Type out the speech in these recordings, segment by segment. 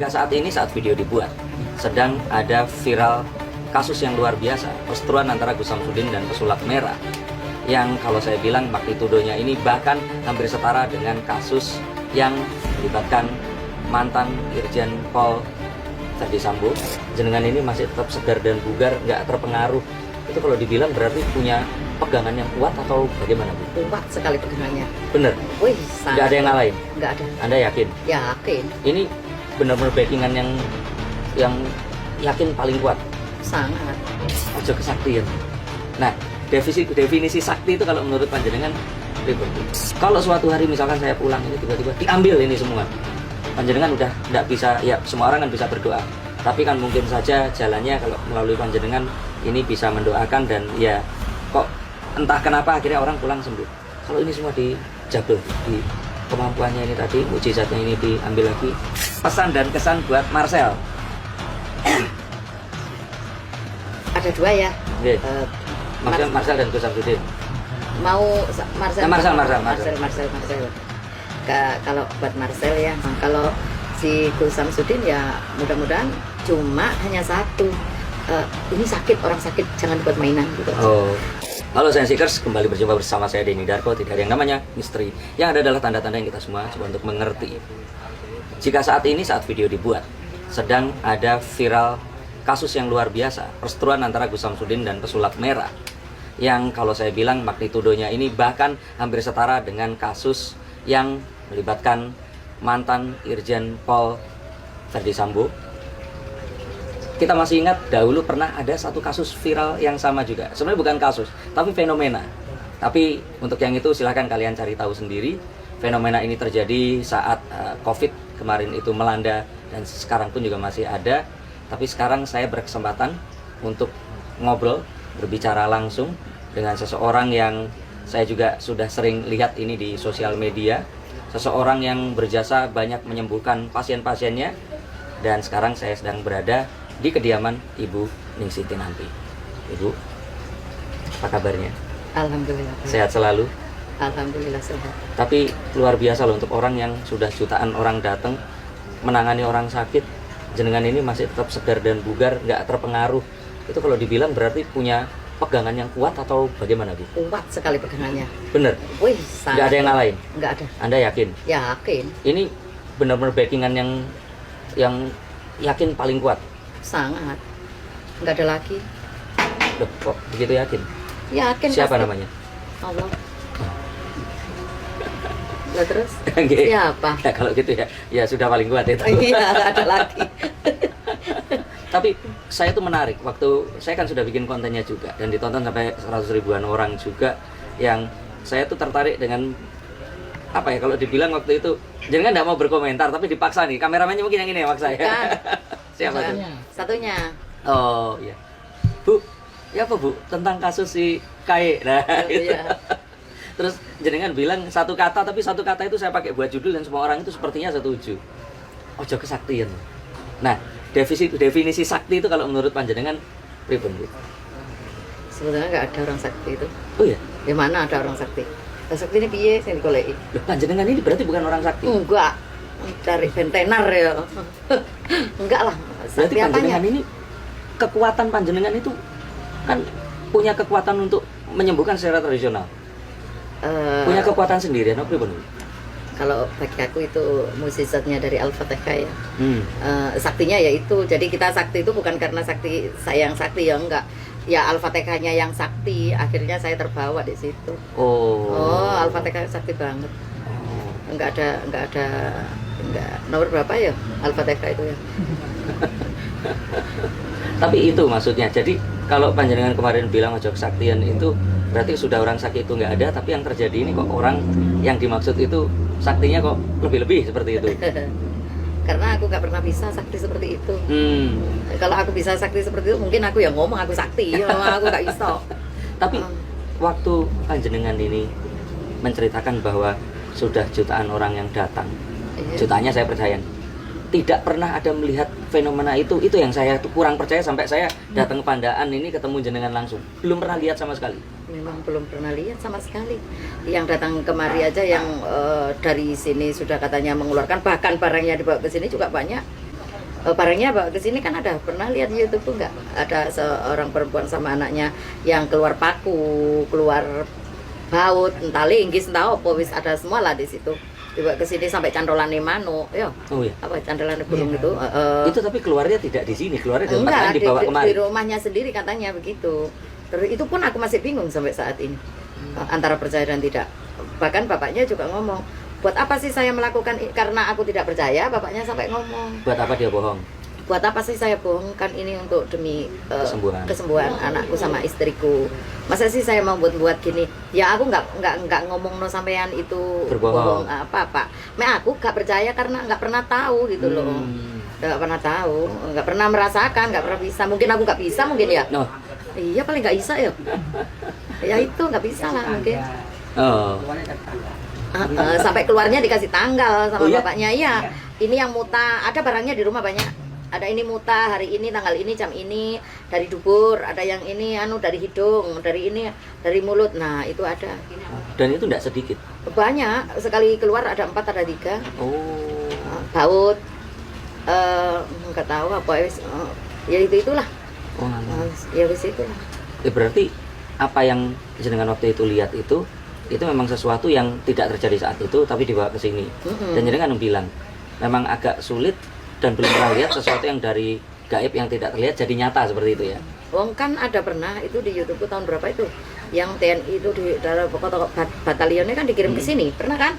Jika saat ini saat video dibuat sedang ada viral kasus yang luar biasa, perseteruan antara Gus Samsudin dan pesulap merah, yang kalau saya bilang magnitudonya ini bahkan hampir setara dengan kasus yang melibatkan mantan Irjen Pol Verdi Sambo. Jenengan ini masih tetap segar dan bugar, nggak terpengaruh. Itu kalau dibilang berarti punya pegangan yang kuat atau bagaimana, Bu? Kuat sekali pegangannya. Bener? Wih, Nggak ada yang ngalahin? Nggak ada. Anda yakin? Yakin. Ini benar-benar backingan yang yakin paling kuat? Sangat. Ojo kesaktian. Nah, definisi sakti itu kalau menurut panjenengan ribet. Kalau suatu hari misalkan saya pulang ini tiba-tiba diambil ini semua, panjenengan udah nggak bisa, ya semua orang kan bisa berdoa, tapi kan mungkin saja jalannya kalau melalui panjenengan ini bisa mendoakan dan ya kok entah kenapa akhirnya orang pulang sembuh. Kalau ini semua dijabel, di kemampuannya ini tadi, mukjizatnya ini diambil lagi. Pesan dan kesan buat Marcel. Ada dua ya. Oke. Marcel dan Gus Samsudin. Mau Marcel. Marcel. Kalau buat Marcel ya, kalau si Gus Samsudin ya mudah-mudahan cuma hanya satu. Ini sakit, orang sakit jangan buat mainan gitu. Oh. Halo Sensikers, kembali berjumpa bersama saya Denny Darko. Tidak ada yang namanya misteri, yang ada adalah tanda-tanda yang kita semua coba untuk mengerti. Jika saat ini saat video dibuat sedang ada viral kasus yang luar biasa, perseteruan antara Gus Samsudin dan pesulap merah, yang kalau saya bilang magnitudonya ini bahkan hampir setara dengan kasus yang melibatkan mantan Irjen Pol Verdi Sambo. Kita masih ingat dahulu pernah ada satu kasus viral yang sama juga. Sebenarnya bukan kasus, tapi fenomena. Tapi untuk yang itu silahkan kalian cari tahu sendiri. Fenomena ini terjadi saat COVID kemarin itu melanda dan sekarang pun juga masih ada. Tapi sekarang saya berkesempatan untuk ngobrol, berbicara langsung dengan seseorang yang saya juga sudah sering lihat ini di sosial media. Seseorang yang berjasa banyak menyembuhkan pasien-pasiennya. Dan sekarang saya sedang berada di kediaman Ibu Ningsih Tinampi. Ibu, apa kabarnya? Alhamdulillah. Sehat selalu? Alhamdulillah sehat. Tapi luar biasa loh untuk orang yang sudah jutaan orang datang menangani orang sakit. Jenengan ini masih tetap segar dan bugar, nggak terpengaruh. Itu kalau dibilang berarti punya pegangan yang kuat atau bagaimana, Bu? Kuat sekali pegangannya. Bener? Wih, Nggak ada yang ngalahin? Nggak ada. Anda yakin? Yakin. Ini benar-benar backingan yang yakin paling kuat? Sangat. Nggak ada lagi. Loh, kok begitu yakin? Yakin. Siapa pasti. namanya? Allah. Lah terus? Oke. Siapa? Ya, kalau gitu ya sudah paling kuat itu. Iya, nggak ada lagi. Tapi saya tuh menarik, waktu saya kan sudah bikin kontennya juga dan ditonton sampai 100 ribuan orang juga, yang saya tuh tertarik dengan apa ya, kalau dibilang waktu itu jangan nggak mau berkomentar tapi dipaksa nih, kameramennya mungkin yang ini ya maksa ya. Siapa tuh? Satunya. Oh iya, Bu, ya apa Bu tentang kasus si Kaye. Nah itu. Iya. Terus jenengan bilang satu kata, tapi satu kata itu saya pakai buat judul dan semua orang itu sepertinya setuju. Ojo kesaktian. Nah, definisi sakti itu kalau menurut panjenengan pripun, Bu? Sebenarnya nggak ada orang sakti itu. Oh iya. Di mana ada orang sakti? Orang sakti ini piye sing digoleki? Loh, panjenengan ini berarti bukan orang sakti. Enggak. Cari bentenar ya. Enggak lah. Berarti Sakti apanya? panjenengan ini kekuatan panjenengan itu kan punya kekuatan untuk menyembuhkan secara tradisional. Punya kekuatan sendiri, no pripun? Kalau bagi aku itu mukjizatnya dari Al-Fatihah ya. Saktinya ya itu. Jadi kita sakti itu bukan karena sakti saya yang sakti ya, enggak. Ya Al-Fatihahnya yang sakti, akhirnya saya terbawa di situ. Oh, Al-Fatihah sakti banget. Enggak nomor berapa ya Al-Fatihah itu ya. Tapi itu maksudnya. Jadi kalau panjenengan kemarin bilang ojo kesaktian itu berarti sudah orang sakit itu nggak ada, tapi yang terjadi ini kok orang yang dimaksud itu saktinya kok lebih-lebih seperti itu. Karena aku nggak pernah bisa sakti seperti itu. Kalau aku bisa sakti seperti itu, mungkin aku yang ngomong aku sakti, aku nggak bisa. Tapi waktu panjenengan ini menceritakan bahwa sudah jutaan orang yang datang, jutaannya saya percaya, tidak pernah ada melihat fenomena itu yang saya kurang percaya sampai saya datang ke Pandaan ini ketemu jenengan langsung, belum pernah lihat sama sekali. Memang belum pernah lihat sama sekali. Yang datang kemari aja yang dari sini sudah katanya mengeluarkan, bahkan barangnya dibawa ke sini juga banyak. Barangnya bawa ke sini kan ada pernah lihat di YouTube tuh nggak ada seorang perempuan sama anaknya yang keluar paku, keluar baut, entah linggis, entah apa wis ada semua lah di situ. Dibawa ke sini sampai candolane manuk, yo. Oh iya. Apa candolane burung itu? Itu tapi keluarnya tidak di sini, keluarnya di tempat Enggak, lain dibawa kemari. di rumahnya sendiri katanya begitu. Terus itu pun aku masih bingung sampai saat ini antara percaya dan tidak. Bahkan bapaknya juga ngomong, buat apa sih saya melakukan karena aku tidak percaya, bapaknya sampai ngomong. Buat apa dia bohong? Buat apa sih saya bohongkan ini untuk demi Kesembuhan anakku sama istriku. Masa sih saya mau buat gini? Ya aku nggak ngomong no sampean itu Berbohong. bohong apa Pak. Aku nggak percaya karena nggak pernah tahu gitu loh. Nggak pernah tahu, nggak pernah merasakan, nggak pernah bisa. Mungkin aku nggak bisa mungkin ya. No. Iya paling nggak bisa ya. Ya itu nggak bisa lah mungkin. Oh. Sampai keluarnya dikasih tanggal sama Oh, iya? bapaknya. Iya, ini yang muta. Ada barangnya di rumah banyak. Ada ini muta hari ini tanggal ini jam ini dari dubur. Ada yang ini dari hidung, dari ini dari mulut. Nah itu ada. Dan itu tidak sedikit. Banyak sekali keluar ada 4 ada 3. Oh. Baut. Nggak tahu apa ya itulah. Oh, Ya wis itulah. berarti apa yang jenengan waktu itu lihat itu memang sesuatu yang tidak terjadi saat itu tapi dibawa ke sini. Dan jenengan bilang memang agak sulit dan belum pernah lihat sesuatu yang dari gaib yang tidak terlihat jadi nyata seperti itu ya. Wong kan ada pernah itu di YouTube tahun berapa itu yang TNI itu di dalam pokok batalionnya kan dikirim ke sini pernah kan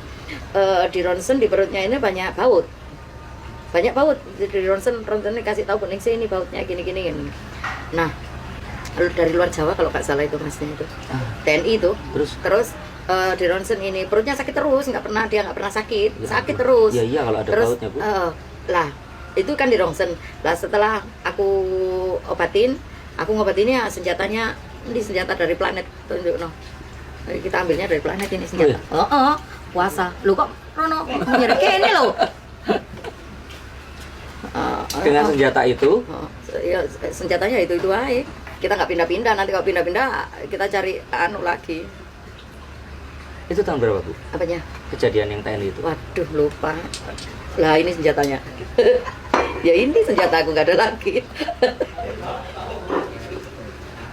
di ronsen di perutnya ini banyak baut di ronsen kasih tahu kuning sih ini bautnya gini. Nah dari luar Jawa kalau nggak salah itu masnya itu TNI itu terus di ronsen ini perutnya sakit terus nggak pernah sakit terus. Iya kalau ada terus, bautnya Bu. Lah itu kan di rongsen lah setelah aku ngobatinnya senjatanya ini senjata dari planet tunjuk no kita ambilnya dari planet ini senjata. Puasa lu kok Rono nyari ini lo dengan senjata itu ya senjatanya itu aja kita nggak pindah-pindah nanti kalau pindah-pindah kita cari lagi. Itu tahun berapa Bu? Apanya? Kejadian yang TNI itu. Waduh lupa lah ini senjatanya. Ya ini senjata aku nggak ada lagi.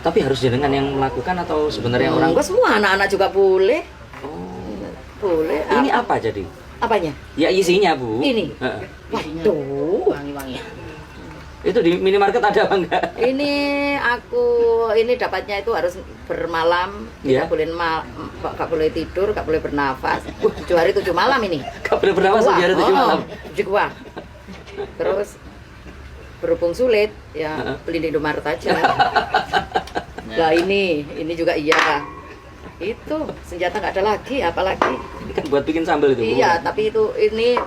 Tapi harus jenengan yang melakukan atau sebenarnya orang? Enggak, semua anak-anak juga boleh. Oh. Boleh. Ini apa jadi? Apanya? Ya isinya Bu. Ini. Waduh. Wangi-wangi. Itu di minimarket ada apa enggak? Ini dapatnya itu harus bermalam. Iya. Nggak boleh tidur, nggak boleh bernafas. 7 hari 7 malam ini. Gak boleh bernafas 7 hari 7 malam. Juga. Terus berhubung sulit ya beli di Indomaret aja. Nah ini juga iya Pak. Itu senjata nggak ada lagi, apalagi. Ini kan buat bikin sambal itu. Iya, tapi ini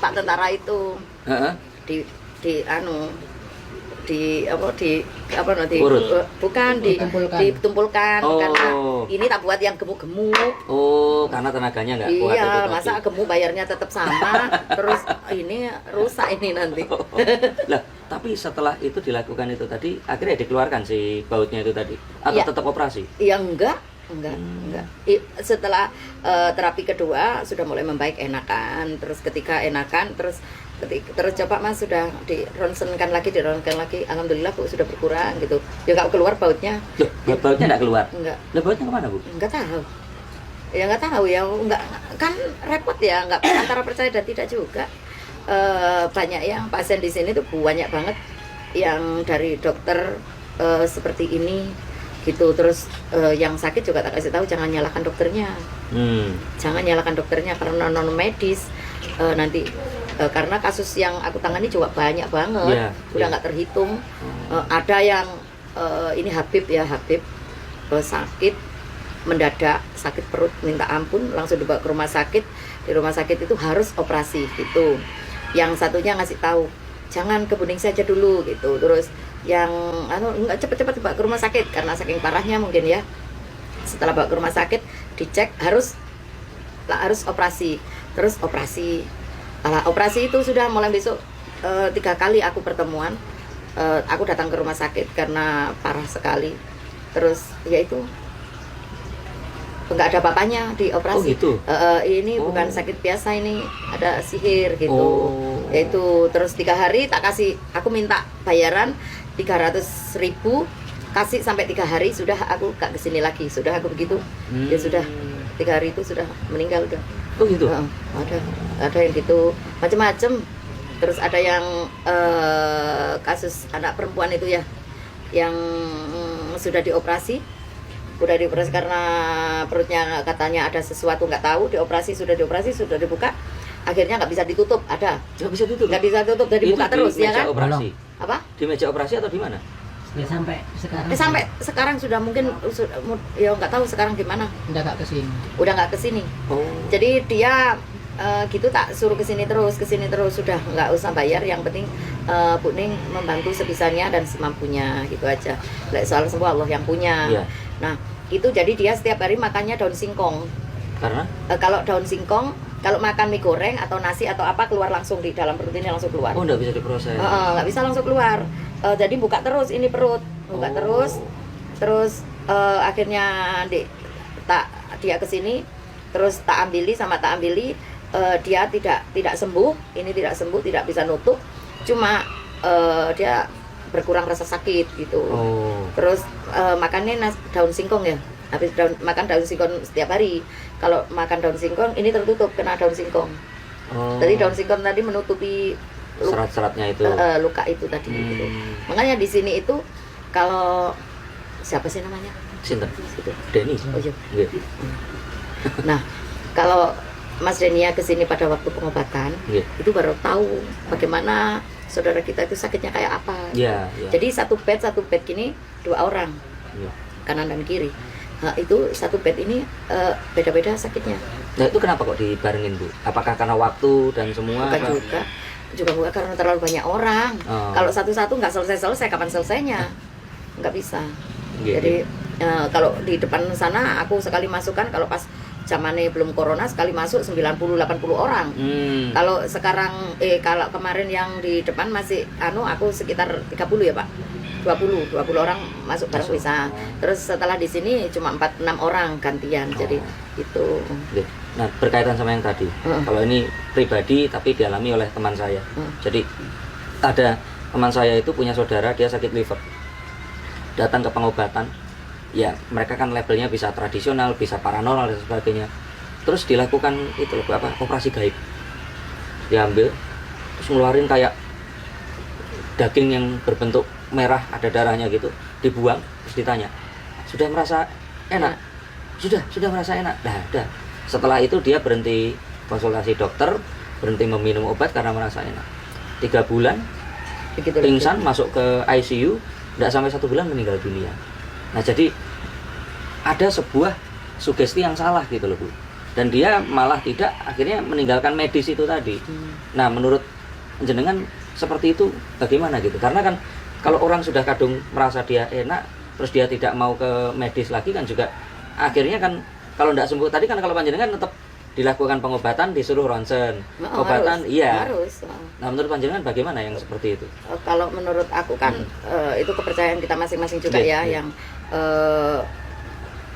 Pak tentara itu Heeh. ditumpulkan Oh. karena ini tak buat yang gemuk-gemuk. Oh, karena tenaganya nggak kuat itu Iya, tadi. masa gemuk bayarnya tetap sama, terus ini rusak ini nanti. Lah, tapi setelah itu dilakukan itu tadi, akhirnya dikeluarkan si bautnya itu tadi, atau Iya. tetap operasi? Ya enggak. Setelah terapi kedua sudah mulai membaik enakan, terus ketika enakan terus coba Mas sudah dironsenkan lagi, alhamdulillah Bu sudah berkurang gitu. Ya nggak keluar bautnya. Loh, bautnya nggak keluar? Enggak. Lah bautnya kemana Bu? Nggak tahu. Ya nggak tahu ya, nggak kan repot ya, nggak antara percaya dan tidak juga. Banyak yang pasien di sini tuh banyak banget yang dari dokter seperti ini gitu. Terus yang sakit juga tak kasih tahu jangan nyalahkan dokternya. Jangan nyalahkan dokternya karena non medis nanti karena kasus yang aku tangani juga banyak banget. Udah nggak terhitung. Ada yang ini Habib sakit mendadak, sakit perut minta ampun, langsung dibawa ke rumah sakit. Di rumah sakit itu harus operasi gitu. Yang satunya ngasih tahu jangan ke Buning saja dulu gitu. Terus yang nggak cepet-cepet bawa ke rumah sakit karena saking parahnya mungkin ya. Setelah bawa ke rumah sakit dicek harus operasi. Terus operasi itu sudah mulai besok 3 kali aku pertemuan. Aku datang ke rumah sakit karena parah sekali. Terus ya itu nggak ada apa-apanya di operasi. Oh gitu? Ini bukan sakit biasa, ini ada sihir gitu. Yaitu terus 3 hari tak kasih, aku minta bayaran 300.000, kasih sampai 3 hari sudah aku gak kesini lagi, sudah aku begitu. Ya sudah 3 hari itu sudah meninggal udah. Oh gitu. Ada yang gitu macam-macam. Terus ada yang kasus anak perempuan itu ya, yang sudah dioperasi karena perutnya katanya ada sesuatu nggak tahu, sudah dioperasi sudah dibuka, akhirnya nggak bisa ditutup, nggak bisa tutup jadi buka terus ya kan? Operasi. Apa? Di meja operasi atau di mana? Ya, sampai sekarang. Sampai sekarang sudah mungkin ya nggak tahu sekarang gimana. Udah nggak kesini. Oh. Jadi dia gitu tak suruh kesini terus sudah nggak usah bayar, yang penting Bu Ning membantu sebisanya dan semampunya gitu aja. Soal semua Allah yang punya. Iya. Nah itu jadi dia setiap hari makannya daun singkong. Karena kalau daun singkong, kalau makan mie goreng atau nasi atau apa keluar langsung di dalam perut ini langsung keluar. nggak bisa diproses. Nggak bisa langsung keluar. Jadi buka terus ini perut, buka terus akhirnya dia kesini, terus tak ambili, dia tidak sembuh, tidak bisa nutup, cuma dia berkurang rasa sakit gitu. Terus makannya daun singkong ya, habis makan daun singkong setiap hari. Kalau makan daun singkong ini tertutup kena daun singkong. Jadi daun singkong tadi menutupi serat-seratnya itu, luka itu tadi gitu. Makanya di sini itu kalau siapa sih namanya? Sinten? Denny. Oh iya. Yeah. Nah, kalau Mas Denia kesini pada waktu pengobatan, itu baru tahu bagaimana saudara kita itu sakitnya kayak apa. Jadi satu bed gini 2 orang, kanan dan kiri. Nah, itu satu bed ini beda-beda sakitnya. Nah itu kenapa kok dibarengin Bu? Apakah karena waktu dan semua? Bukan juga karena terlalu banyak orang. Kalau satu-satu nggak selesai, kapan selesainya? Nggak bisa. Jadi kalau di depan sana aku sekali masukkan, kalau pas zamannya belum corona sekali masuk 90-80 orang. Kalau sekarang kalau kemarin yang di depan masih aku sekitar 30 ya Pak. 20 orang masuk bareng bisa. Terus setelah di sini cuma 4-6 orang gantian. Jadi itu. Nah, berkaitan sama yang tadi. Kalau ini pribadi tapi dialami oleh teman saya. Jadi ada teman saya itu punya saudara, dia sakit liver. Datang ke pengobatan. Ya, mereka kan labelnya bisa tradisional, bisa paranormal dan sebagainya. Terus dilakukan itu operasi gaib. Diambil terus ngeluarin kayak daging yang berbentuk merah, ada darahnya gitu, dibuang, terus ditanya, sudah merasa enak? Sudah merasa enak. Nah, udah. Setelah itu dia berhenti konsultasi dokter, berhenti meminum obat karena merasa enak. 3 bulan pingsan, masuk ke ICU, tidak sampai 1 bulan meninggal dunia. Nah, jadi ada sebuah sugesti yang salah gitu loh Bu. Dan dia malah tidak, akhirnya meninggalkan medis itu tadi. Nah, menurut jenengan seperti itu bagaimana gitu? Karena kan kalau orang sudah kadung merasa dia enak, terus dia tidak mau ke medis lagi kan juga akhirnya kan kalau tidak sembuh tadi kan, kalau panjenengan tetap dilakukan pengobatan, disuruh ronsen, obatan, harus. Nah, menurut panjenengan bagaimana yang seperti itu? Kalau menurut aku kan itu kepercayaan kita masing-masing juga yang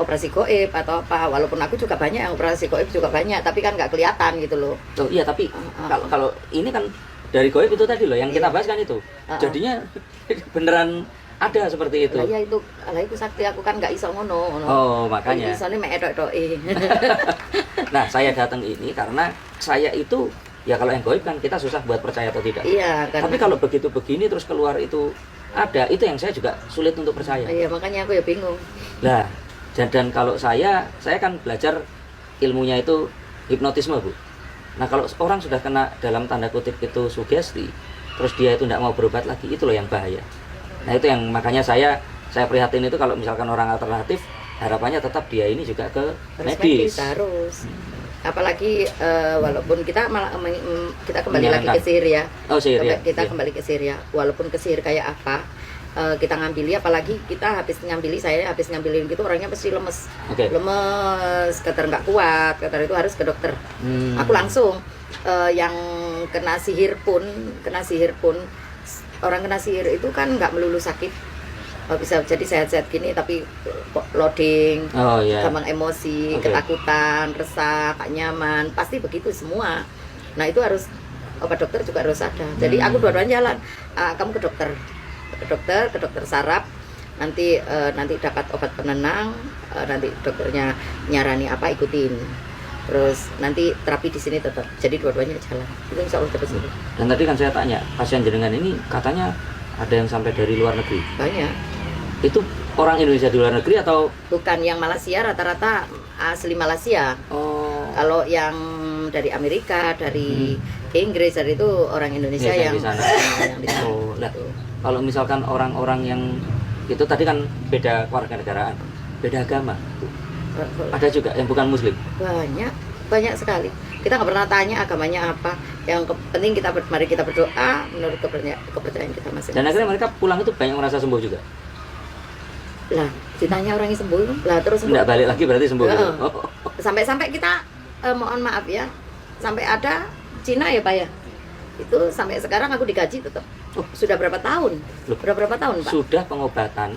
operasi goib atau apa. Walaupun aku juga banyak yang operasi goib juga banyak, tapi kan nggak kelihatan gitu loh. Oh iya, tapi kalau ini kan dari goib itu tadi loh yang kita bahas kan itu. Jadinya beneran ada seperti itu. Iya itu sakti aku kan nggak iso ngono. Oh, makanya. Isone mek edok-edoke. Nah, saya datang ini karena saya itu ya kalau yang goib kan kita susah buat percaya atau tidak. Iya, tapi kalau begitu begini terus keluar itu ada, itu yang saya juga sulit untuk percaya. Iya, makanya aku ya bingung. Nah, dan kalau saya kan belajar ilmunya itu hipnotisme Bu. Nah, kalau orang sudah kena dalam tanda kutip itu sugesti, terus dia itu tidak mau berobat lagi, itu loh yang bahaya. Nah, itu yang makanya saya prihatin itu kalau misalkan orang alternatif, harapannya tetap dia ini juga ke medis. Harus. Apalagi walaupun kita kembali lagi ke sihir ya. Oh, sihir ya. Kita kembali ke sihir ya. Walaupun ke sihir kayak apa, kita ngambil, apalagi kita saya habis ngambilin gitu orangnya pasti lemes. Lemes, kata nggak kuat, kata itu harus ke dokter. Aku langsung yang kena sihir pun orang kena sihir itu kan nggak melulu sakit, bisa jadi sehat-sehat gini tapi loading, gampang emosi, ketakutan, resah, tak nyaman, pasti begitu semua. Nah itu harus obat dokter juga harus ada. Jadi aku dua-duanya jalan. Kamu ke dokter saraf, nanti dapat obat penenang, nanti dokternya nyarani apa ikutin. Terus nanti terapi di sini tetap. Jadi dua-duanya jalan. Itu insya Allah dapat sembuh. Dan tadi kan saya tanya, pasien jenengan ini katanya ada yang sampai dari luar negeri. Banyak. Itu orang Indonesia di luar negeri atau? Bukan yang Malaysia, rata-rata asli Malaysia. Oh. Kalau yang dari Amerika, dari Inggris, dari itu orang Indonesia Biasanya yang di sana. yang di sana. Oh, lah. Gitu. Kalau misalkan orang-orang yang itu tadi kan beda kewarganegaraan, beda agama, ada juga yang bukan Muslim. Banyak sekali. Kita nggak pernah tanya agamanya apa. Yang penting mari kita berdoa menurut kepercayaan kita masing-masing. Dan akhirnya mereka pulang itu banyak merasa sembuh juga. Lah, ditanya orang yang sembuh, lah terus sembuh. Nggak balik lagi berarti sembuh. Gitu? Oh. Sampai kita mohon maaf ya, sampai ada Cina ya Pak ya. Itu sampai sekarang aku digaji tetap. Sudah berapa tahun? Sudah berapa tahun Pak? Sudah pengobatan,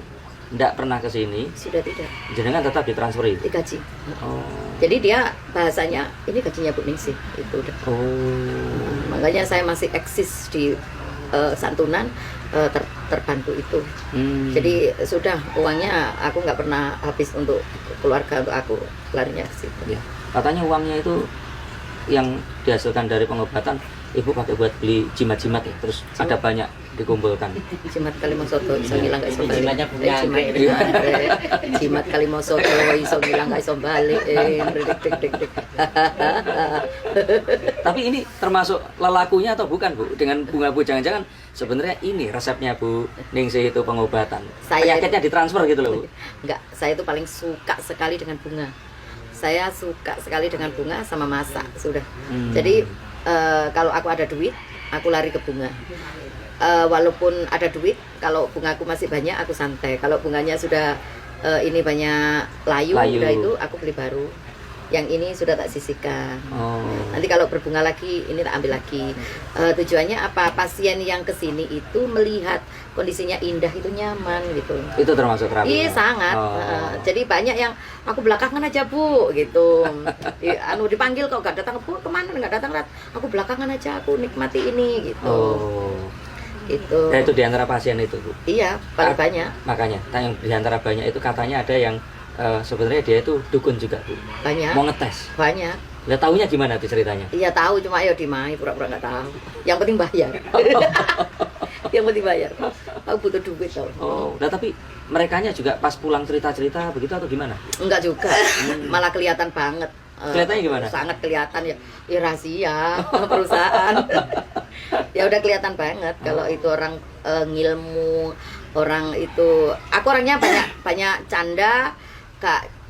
nggak pernah ke sini. Sudah tidak. Jenengan tetap ditransferi. Digaji. Oh. Jadi dia bahasanya ini gajinya Bu Ningsih itu udah. Oh. Makanya saya masih eksis di santunan terbantu itu. Jadi sudah uangnya aku nggak pernah habis untuk keluarga, untuk aku larinya ke situ. Ya. Katanya uangnya itu yang dihasilkan dari pengobatan ibu pakai buat beli jimat-jimat ya, terus ada banyak dikumpulkan. Jimat kalimau soto iso ngilang gak iso balik. Jimatnya punya Jimat kalimau soto iso ngilang gak iso balik. Tapi ini termasuk lelakunya atau bukan Bu? Dengan bunga Bu, jangan-jangan sebenarnya ini resepnya Bu Ningsih itu pengobatan. Penyakitnya ditransfer gitu loh Bu. Enggak, saya itu paling suka sekali dengan bunga. Saya suka sekali dengan bunga sama masak sudah. Jadi kalau aku ada duit, aku lari ke bunga. Walaupun ada duit, kalau bungaku masih banyak, aku santai. Kalau bunganya sudah ini banyak layu, udah itu aku beli baru. Yang ini sudah tak sisihkan. Nanti kalau berbunga lagi, ini tak ambil lagi. Tujuannya apa? Pasien yang kesini itu melihat kondisinya indah, itu nyaman gitu. Itu termasuk terapi. Iya sangat. Jadi banyak yang aku belakangan aja Bu, gitu. Dipanggil kok gak datang, Bu kemana nggak datang? Aku belakangan aja, aku nikmati ini gitu. Gitu. Ya, itu diantara pasien itu Bu. Iya, paling banyak. Makanya, yang diantara banyak itu katanya ada yang sebenarnya dia itu dukun juga Bu. Banyak. Mau ngetes. Banyak. Lah tahunya gimana tuh ceritanya? Iya tahu, cuma ayo dimai pura-pura nggak tahu. Yang penting bayar. Yang penting bayar. Aku butuh duit tau. Nah tapi merekanya juga pas pulang cerita-cerita begitu atau gimana? Enggak juga. Malah kelihatan banget. Kelihatannya gimana? Sangat kelihatan ya. Rahasia perusahaan. Ya udah kelihatan banget kalau itu orang ngilmu, orang itu. Aku orangnya banyak canda.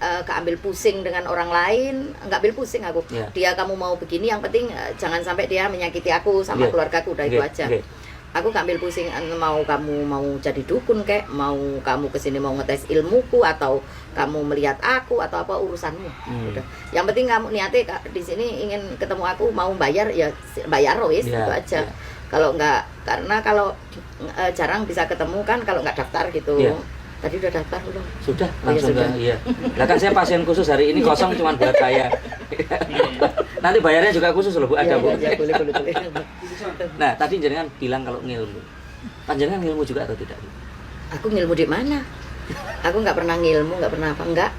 Keambil pusing dengan orang lain, nggak ambil pusing aku. Dia kamu mau begini, yang penting jangan sampai dia menyakiti aku sama keluargaku, udah itu aja. Aku nggak ambil pusing, mau kamu mau jadi dukun kek, mau kamu kesini mau ngetes ilmuku atau kamu melihat aku atau apa urusanmu. Udah. Yang penting kamu niatnya di sini ingin ketemu aku, mau bayar ya bayar wis, itu aja. Kalau nggak, karena kalau jarang bisa ketemu kan kalau nggak daftar gitu. Tadi udah daftar belum? Sudah, langsung sudah. Iya. Lah kan saya pasien khusus hari ini kosong cuma buat saya. Nanti bayarnya juga khusus loh Bu, ada Bu. Iya, boleh. Nah, tadi jenengan bilang kalau ngilmu. Panjenengan ngilmu juga atau tidak? Aku ngilmu di mana? Aku nggak pernah ngilmu, nggak pernah apa enggak.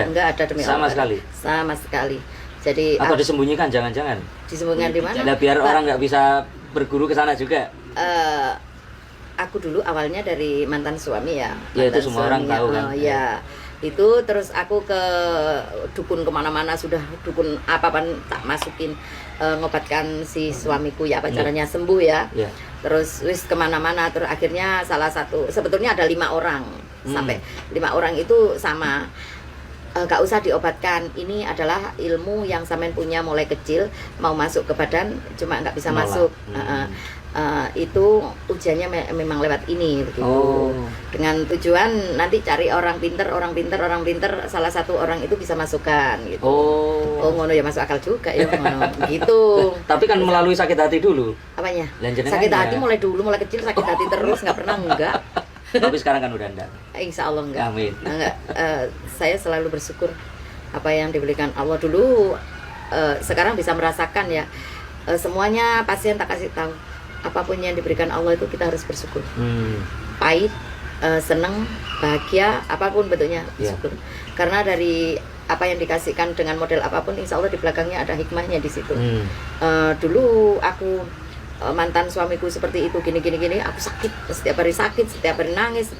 Enggak ada demi sama Allah. Sekali. Sama sekali. Jadi atau disembunyikan jangan-jangan. Disembunyikan di mana? Nah, biar orang nggak bisa berguru ke sana juga. Aku dulu awalnya dari mantan suami ya. Ya itu semua orang tahu kan. Ya itu terus aku ke dukun kemana-mana, sudah dukun apa-apa tak masukin, ngobatkan si suamiku ya apa caranya sembuh ya. Terus wis kemana-mana, terus akhirnya salah satu, sebetulnya ada 5 orang sampai 5 orang itu sama. Gak usah diobatkan, ini adalah ilmu yang sampean punya mulai kecil, mau masuk ke badan cuma nggak bisa masuk. Itu ujiannya memang lewat ini begitu. Dengan tujuan nanti cari orang pinter, salah satu orang itu bisa masukkan gitu. Ngono ya, masuk akal juga ya ngono gitu. Tapi kan melalui sakit hati dulu. Apanya? Sakit hati mulai dulu, mulai kecil sakit hati terus, nggak pernah enggak. Tapi sekarang kan udah enggak. Insya Allah enggak. Amin. Enggak. Saya selalu bersyukur apa yang diberikan Allah dulu. Sekarang bisa merasakan ya. semuanya pasien tak kasih tahu. Apapun yang diberikan Allah itu kita harus bersyukur. Pahit, seneng, bahagia, apapun bentuknya bersyukur. Karena dari apa yang dikasihkan dengan model apapun, insya Allah di belakangnya ada hikmahnya di situ. Dulu aku mantan suamiku seperti itu, gini, aku sakit, setiap hari sakit, setiap hari nangis,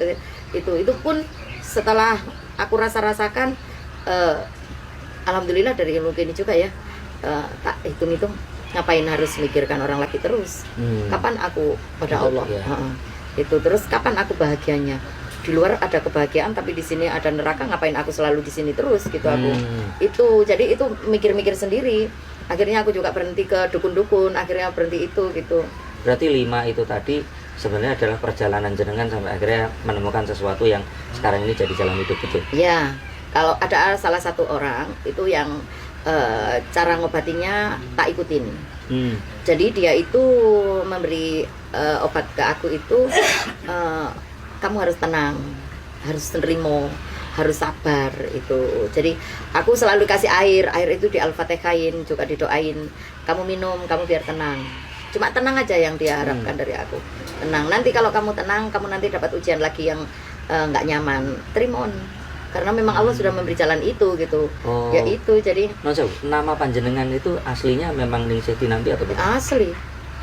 itu pun setelah aku rasakan, alhamdulillah dari ilmu ini juga ya, tak hitung ngapain harus mikirkan orang lagi terus. Kapan aku pada Allah, itu terus kapan aku bahagianya. Di luar ada kebahagiaan tapi di sini ada neraka, ngapain aku selalu di sini terus gitu aku. Itu jadi itu mikir-mikir sendiri. Akhirnya aku juga berhenti ke dukun-dukun, akhirnya berhenti itu gitu. Berarti 5 itu tadi sebenarnya adalah perjalanan jenengan sampai akhirnya menemukan sesuatu yang sekarang ini jadi jalan hidup itu. Ya, kalau ada salah satu orang itu yang cara ngobatinya tak ikutin. Jadi dia itu memberi obat ke aku itu, kamu harus tenang, harus nerimo, harus sabar itu. Jadi aku selalu kasih air itu di Al-Fatihah-in, juga didoain. Kamu minum, kamu biar tenang. Cuma tenang aja yang dia harapkan dari aku. Tenang. Nanti kalau kamu tenang, kamu nanti dapat ujian lagi yang nggak nyaman. Trimon. Karena memang Allah sudah memberi jalan itu gitu. Ya itu jadi. Nama panjenengan itu aslinya memang Ningsih Tinampi atau bukan? Asli.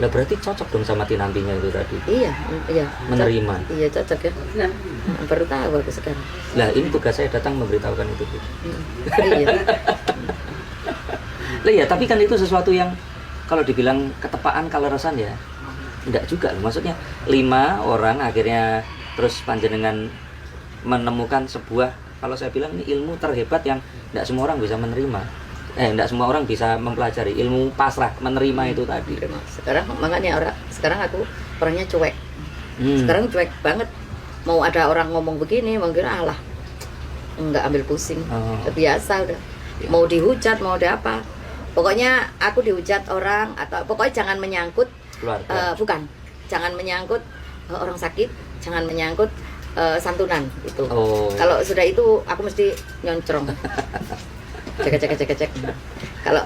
Lah berarti cocok dong sama Tinampinya itu tadi. Iya. Menerima. Iya cocok ya. Baru tahu aku sekarang. Lah ini tugas saya datang memberitahukan itu. Iya. Lah ya, tapi kan itu sesuatu yang kalau dibilang ketepaan kaleresan ya enggak juga loh. Maksudnya 5 orang akhirnya terus panjenengan menemukan sebuah, kalau saya bilang ini ilmu terhebat yang enggak semua orang bisa menerima. Enggak semua orang bisa mempelajari ilmu pasrah, menerima itu tadi. Sekarang makanya sekarang aku orangnya cuek. Sekarang cuek banget. Mau ada orang ngomong begini, mungkin alah enggak ambil pusing. Biasa udah. Mau dihujat, mau ada apa. Pokoknya aku dihujat orang atau pokoknya jangan menyangkut keluarga. Bukan. Jangan menyangkut orang sakit, jangan menyangkut santunan itu. Kalau sudah itu aku mesti nyoncrong. Cek. Kalau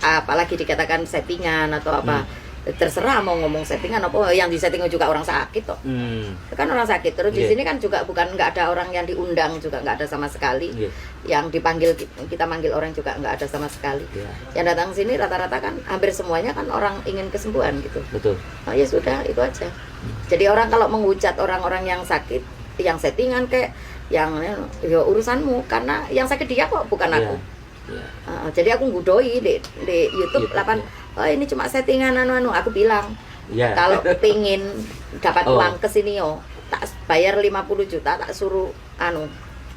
apalagi dikatakan settingan atau apa, terserah mau ngomong settingan apa, yang di setting juga orang sakit toh. Kan orang sakit terus di sini kan juga bukan nggak ada orang yang diundang juga nggak ada sama sekali. Yang dipanggil kita manggil orang juga nggak ada sama sekali. Yang datang sini rata-rata kan hampir semuanya kan orang ingin kesembuhan gitu. Betul. Oh ya sudah itu aja. Jadi orang kalau menghujat orang-orang yang sakit, yang settingan kayak yang ya urusanmu, karena yang sakit dia kok bukan aku. Jadi aku ngudoi di YouTube 8. Oh ini cuma settingan anu aku bilang. Kalau pingin dapat uang kesini tak bayar 50 juta tak suruh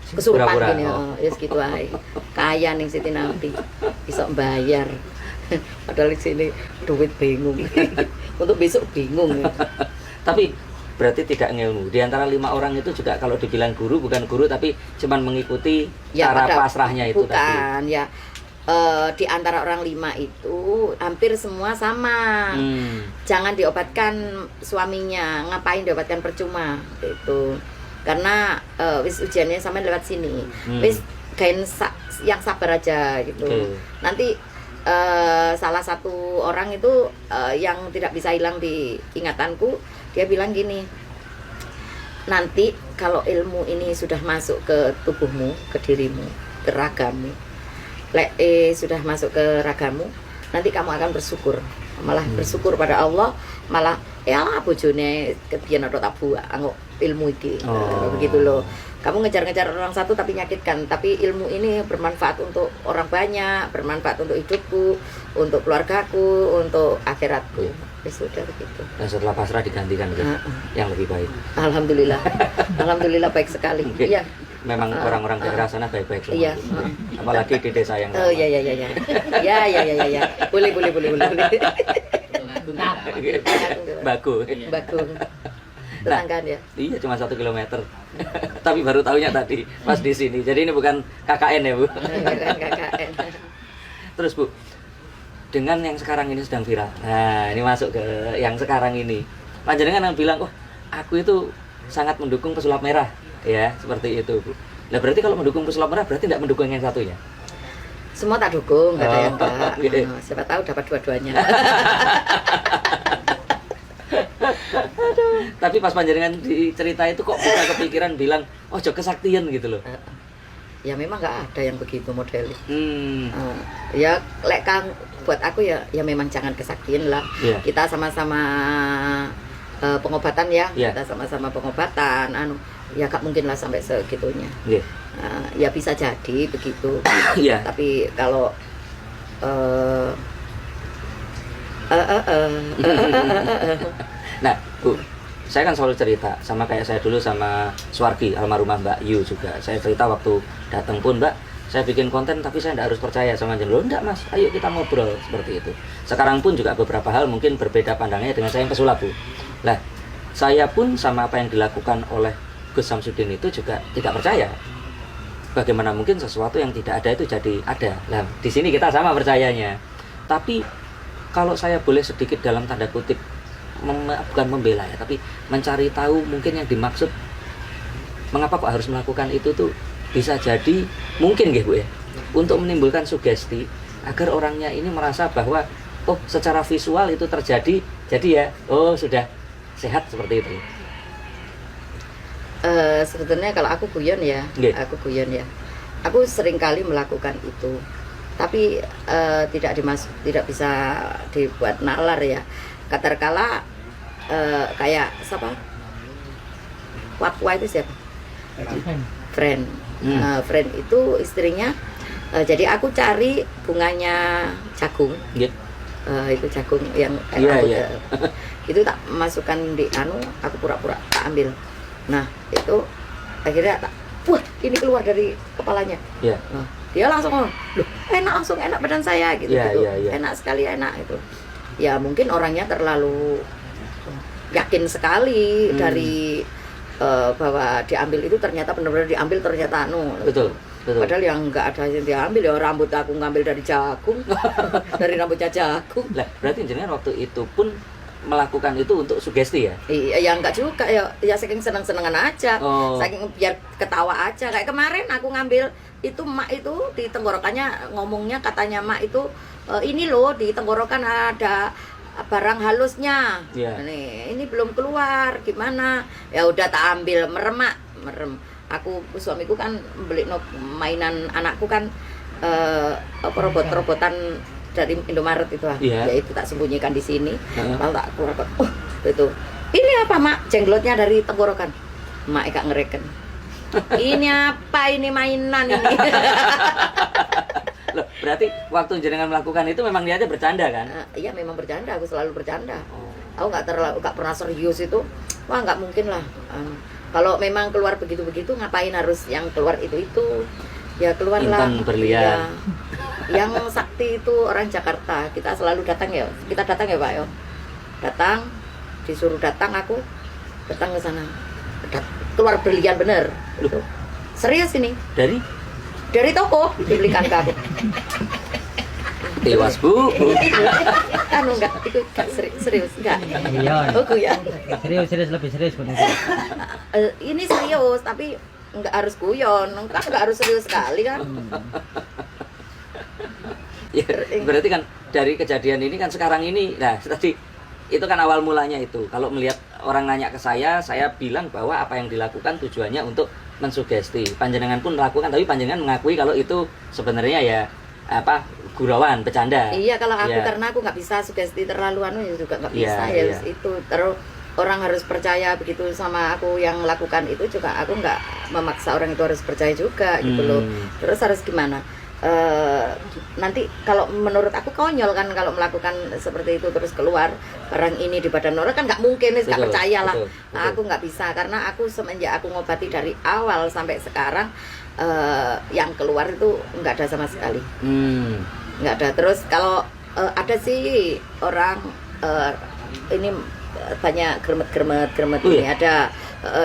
kesurupan gini ya segitu aja. Kaya ning Siti Nampi bisa bayar. Padahal di sini duit bingung. Untuk besok bingung. Tapi berarti tidak ngilmu. Di antara 5 orang itu juga kalau dibilang guru bukan guru tapi cuman mengikuti cara pasrahnya itu bukan, tadi. Bukan ya. Di antara orang 5 itu hampir semua sama. Jangan diobatkan suaminya, ngapain diobatkan percuma itu. Karena wis ujiannya sampai lewat sini. Wis kain yang sabar aja gitu. Nanti salah satu orang itu yang tidak bisa hilang di ingatanku, dia bilang gini, nanti kalau ilmu ini sudah masuk ke tubuhmu, ke dirimu, ke ragamu, sudah masuk ke ragamu, nanti kamu akan bersyukur, malah bersyukur pada Allah, malah ya bojone kebiyen ora tak buak anggo ilmu iki. Begitu loh. Kamu ngejar-ngejar orang satu tapi nyakitkan, tapi ilmu ini bermanfaat untuk orang banyak, bermanfaat untuk hidupku, untuk keluargaku, untuk akhiratku. Ya sudah begitu. Dan setelah pasrah digantikan ke yang lebih baik. Alhamdulillah. Alhamdulillah baik sekali. Iya. Memang orang-orang daerah sana baik-baik semua. Iya. Apalagi di desa yang sama. Iya. Ya. Boleh. Baku. Tetanggaan ya. Iya, cuma 1 kilometer. Tapi baru tahunya tadi pas di sini. Jadi ini bukan KKN ya, Bu. Bukan KKN. Terus, Bu, dengan yang sekarang ini sedang viral. Nah, ini masuk ke yang sekarang ini. Panjenengan yang bilang, "Oh, aku itu sangat mendukung pesulap merah." Ya, seperti itu, Bu. Nah, berarti kalau mendukung pesulap merah berarti tidak mendukung yang satunya. Semua tak dukung, nggak ada yang enggak. Oke. Siapa tahu dapat dua-duanya. Tapi pas panjenengan dicerita itu kok bisa kepikiran bilang, oh jok kesaktian gitu loh. Ya memang nggak ada yang begitu modelnya. Hmm. Ya lek Kang buat aku ya memang jangan kesaktian lah. Iya. Kita sama-sama pengobatan ya. Iya. Kita sama-sama pengobatan. Ya gak mungkin lah sampai segitunya. Iya. Ya bisa jadi begitu. Iya. Tapi kalau Nah, Bu, saya kan selalu cerita sama kayak saya dulu sama Swargi, almarhumah Mbak Yu juga. Saya cerita waktu datang pun, Mbak, saya bikin konten tapi saya tidak harus percaya sama jenderal. Enggak, Mas, ayo kita ngobrol seperti itu. Sekarang pun juga beberapa hal mungkin berbeda pandangnya dengan saya yang pesulap, Bu. Nah, saya pun sama apa yang dilakukan oleh Gus Samsudin itu juga tidak percaya. Bagaimana mungkin sesuatu yang tidak ada itu jadi ada. Nah, di sini kita sama percayanya. Tapi kalau saya boleh sedikit dalam tanda kutip bukan membela ya, tapi mencari tahu mungkin yang dimaksud mengapa kok harus melakukan itu tuh bisa jadi mungkin nggih Bu ya, untuk menimbulkan sugesti agar orangnya ini merasa bahwa oh secara visual itu terjadi, jadi ya oh sudah sehat seperti itu. Sebetulnya kalau aku guyon ya, Nggih. aku sering kali melakukan itu, tapi tidak bisa dibuat nalar ya. Katakanlah kayak siapa? Watwa itu siapa? Friend. Friend itu istrinya. Jadi aku cari bunganya jagung. Nggih. Itu jagung yang Iya. itu tak masukkan di aku pura-pura tak ambil. Nah itu akhirnya wah ini keluar dari kepalanya. Iya. Nah, dia langsung loh enak badan saya gitu. Iya. Enak sekali enak itu. Ya mungkin orangnya terlalu yakin sekali dari bahwa diambil itu ternyata benar-benar diambil ternyata Betul. Padahal yang nggak ada yang diambil ya rambut aku ngambil dari jagung dari rambutnya jagung. Lah, berarti jenengan waktu itu pun melakukan itu untuk sugesti ya? Iya, ya enggak juga ya saking seneng-senengan aja. Oh. Saking biar ketawa aja. Kayak kemarin aku ngambil itu mak itu di tenggorokannya ngomongnya katanya mak itu ini loh di tenggorokan ada barang halusnya. Iya. Nih, ini belum keluar gimana? Ya udah tak ambil merem. Aku suamiku kan beli mainan anakku kan robot-robotan dari Indomaret itu Iya. ya itu tak sembunyikan di sini. Heeh. Lalu tak keluarkan. Itu. Ini apa, Mak? Jenglotnya dari tenggorokan. Mak gak ngereken. Ini apa ini mainan ini? Loh, berarti waktu jenengan melakukan itu memang niatnya bercanda kan? Iya memang bercanda, aku selalu bercanda. Oh. Aku nggak pernah serius itu. Wah nggak mungkin lah. Kalau memang keluar begitu-begitu, ngapain harus yang keluar itu? Ya keluarlah. Intan berlian. Ya. Yang sakti itu orang Jakarta. Kita selalu datang ya. Kita datang ya Pak ya. Datang, disuruh datang aku datang ke sana. Keluar berlian bener. Itu. Serius ini. Dari toko dibelikan ke aku. Tewas Bu. Enggak, itu serius enggak. Iya. Oh guyon. Serius lebih serius benar. Ini serius tapi enggak harus guyon, enggak harus serius sekali kan. Ya, berarti kan dari kejadian ini kan sekarang ini, nah tadi itu kan awal mulanya itu. Kalau melihat orang nanya ke saya bilang bahwa apa yang dilakukan tujuannya untuk mensugesti. Panjenengan pun melakukan, tapi panjenengan mengakui kalau itu sebenarnya ya apa gurauan, bercanda. Iya kalau aku Ya. karena aku nggak bisa sugesti terlalu ya juga nggak bisa Iya, iya. itu terus orang harus percaya begitu sama aku yang melakukan itu juga aku nggak memaksa orang itu harus percaya juga gitu loh. Terus harus gimana? Nanti kalau menurut aku konyol kan kalau melakukan seperti itu terus keluar barang ini di badan orang kan nggak mungkin, nggak Betul, percaya lah. betul. Nah, aku nggak bisa karena aku semenjak aku ngobati dari awal sampai sekarang yang keluar itu nggak ada sama sekali, nggak ada. Terus kalau ada sih orang ini banyak gremet ini iya? ada.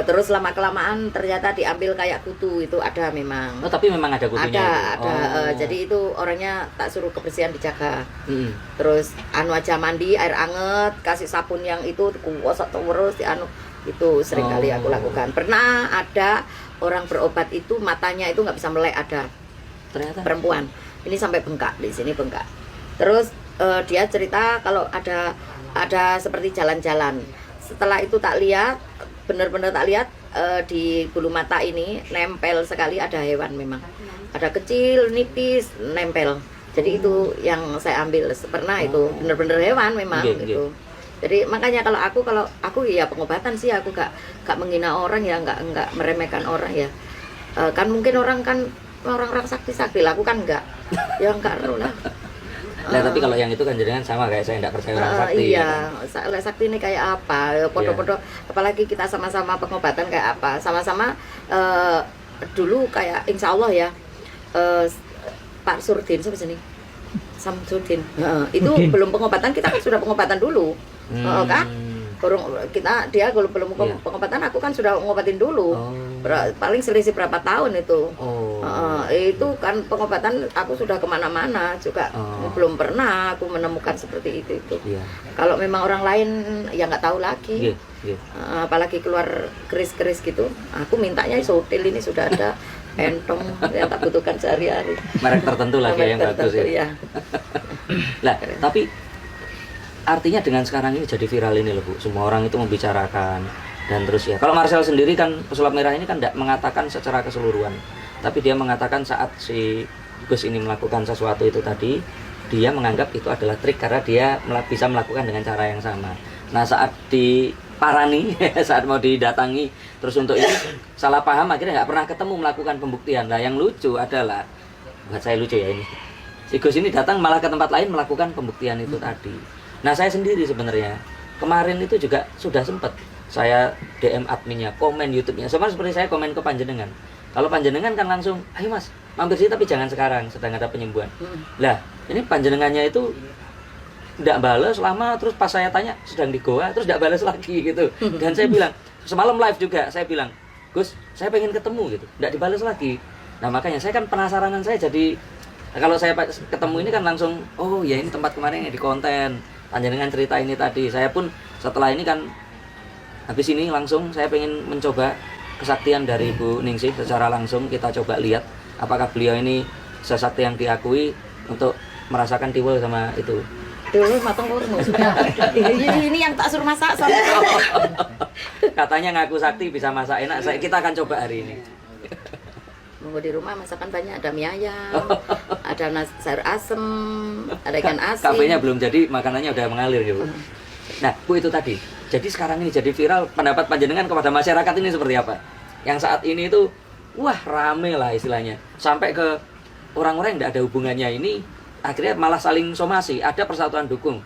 Terus lama-kelamaan ternyata diambil kayak kutu itu ada memang. Oh, tapi memang ada kutunya. Ada. Oh. Jadi itu orangnya tak suruh kebersihan dijaga. Mm. Terus aja mandi air anget, kasih sabun yang itu kuosok terus itu sering kali aku lakukan. Pernah ada orang berobat itu matanya itu nggak bisa melek, ada Ternyata perempuan ini sampai bengkak, di sini bengkak. Terus dia cerita kalau ada seperti jalan-jalan. Setelah itu tak lihat, benar-benar tak lihat, di bulu mata ini nempel sekali ada hewan memang. Ada kecil, nipis, nempel. Jadi itu yang saya ambil pernah itu benar-benar hewan memang gitu. Jadi makanya kalau aku ya pengobatan sih, aku gak menghina orang ya, nggak meremehkan orang ya. Kan mungkin orang sakti-sakti lah, aku kan enggak. Ya enggak lah. Nah, tapi kalau yang itu kan jadinya sama kayak saya enggak percaya orang sakti. Iya, ya kan? sakti ini kayak apa? Podo-podo, apalagi kita sama-sama pengobatan kayak apa? Sama-sama dulu kayak insya Allah ya, Pak Surdin, siapa sini? Samsudin. Itu belum pengobatan, kita kan sudah pengobatan dulu, kan? Dia kalau belum pengobatan, aku kan sudah ngobatin dulu. Paling selisih berapa tahun itu. Itu kan pengobatan aku sudah kemana-mana juga, belum pernah aku menemukan seperti itu. Kalau memang orang lain ya nggak tahu lagi. Apalagi keluar keris-keris gitu, aku mintanya isotil ini sudah ada entong yang tak butuhkan sehari-hari. Merek tertentu lagi yang bagus ya. Lah, tapi artinya dengan sekarang ini jadi viral ini loh Bu, semua orang itu membicarakan dan terus ya. Kalau Marcel sendiri kan, pesulap merah ini kan tidak mengatakan secara keseluruhan, tapi dia mengatakan saat si Gus ini melakukan sesuatu itu tadi, dia menganggap itu adalah trik karena dia bisa melakukan dengan cara yang sama. Nah, saat diparani, saat mau didatangi, terus untuk ini salah paham, akhirnya nggak pernah ketemu melakukan pembuktian. Nah, yang lucu adalah, buat saya lucu ya ini, si Gus ini datang malah ke tempat lain melakukan pembuktian itu tadi. Nah, saya sendiri sebenarnya kemarin itu juga sudah sempat saya DM adminnya, komen YouTube-nya, sama seperti saya komen ke panjenengan. Kalau panjenengan kan langsung, ayo mas, mampir sih tapi jangan sekarang, sedang ada penyembuhan. Lah, ini panjenengannya itu tidak balas lama, terus pas saya tanya sedang di goa, terus tidak balas lagi gitu. Dan saya bilang, semalam live juga, saya bilang, Gus, saya pengen ketemu gitu, tidak dibalas lagi. Nah, makanya saya kan penasaranan saya jadi, kalau saya ketemu ini kan langsung, oh ya ini tempat kemarin yang di konten, panjenengan cerita ini tadi. Saya pun setelah ini kan habis ini langsung saya pengen mencoba kesaktian dari Bu Ningsih secara langsung. Kita coba lihat apakah beliau ini sesakti yang diakui untuk merasakan tiwul sama itu. Dulu matang kurma sudah. Ini yang tak suruh masak sama. Katanya ngaku sakti bisa masak enak. Kita akan coba hari ini. Minggu di rumah masakan banyak, ada mie ayam, ada sayur asem, ada ikan asin. Kafenya belum jadi, makanannya udah mengalir ya Bu. Nah Bu, itu tadi, jadi sekarang ini jadi viral, pendapat panjenengan kepada masyarakat ini seperti apa? Yang saat ini itu, wah rame lah istilahnya, sampai ke orang-orang yang tidak ada hubungannya ini, akhirnya malah saling somasi, ada persatuan dukun,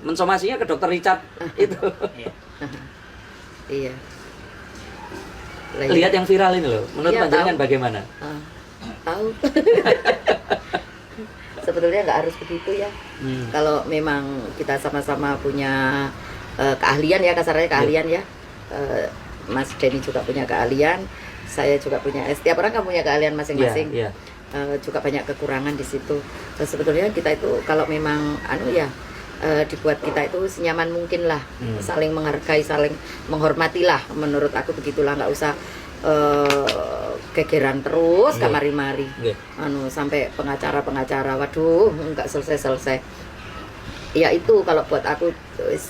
mensomasinya ke dokter Richard itu. Iya. Lihat yang viral ini loh, menurut panjenengan bagaimana? Tahu. Sebetulnya nggak harus begitu ya. Kalau memang kita sama-sama punya keahlian ya, kasarnya keahlian ya. Mas Denny juga punya keahlian, saya juga punya. Setiap orang kan punya keahlian masing-masing. Juga banyak kekurangan di situ. Sebetulnya kita itu kalau memang dibuat kita itu senyaman mungkin lah, saling menghargai, saling menghormati lah, menurut aku begitulah, nggak usah gegeran terus kamari-mari, sampai pengacara, waduh nggak selesai. Ya itu kalau buat aku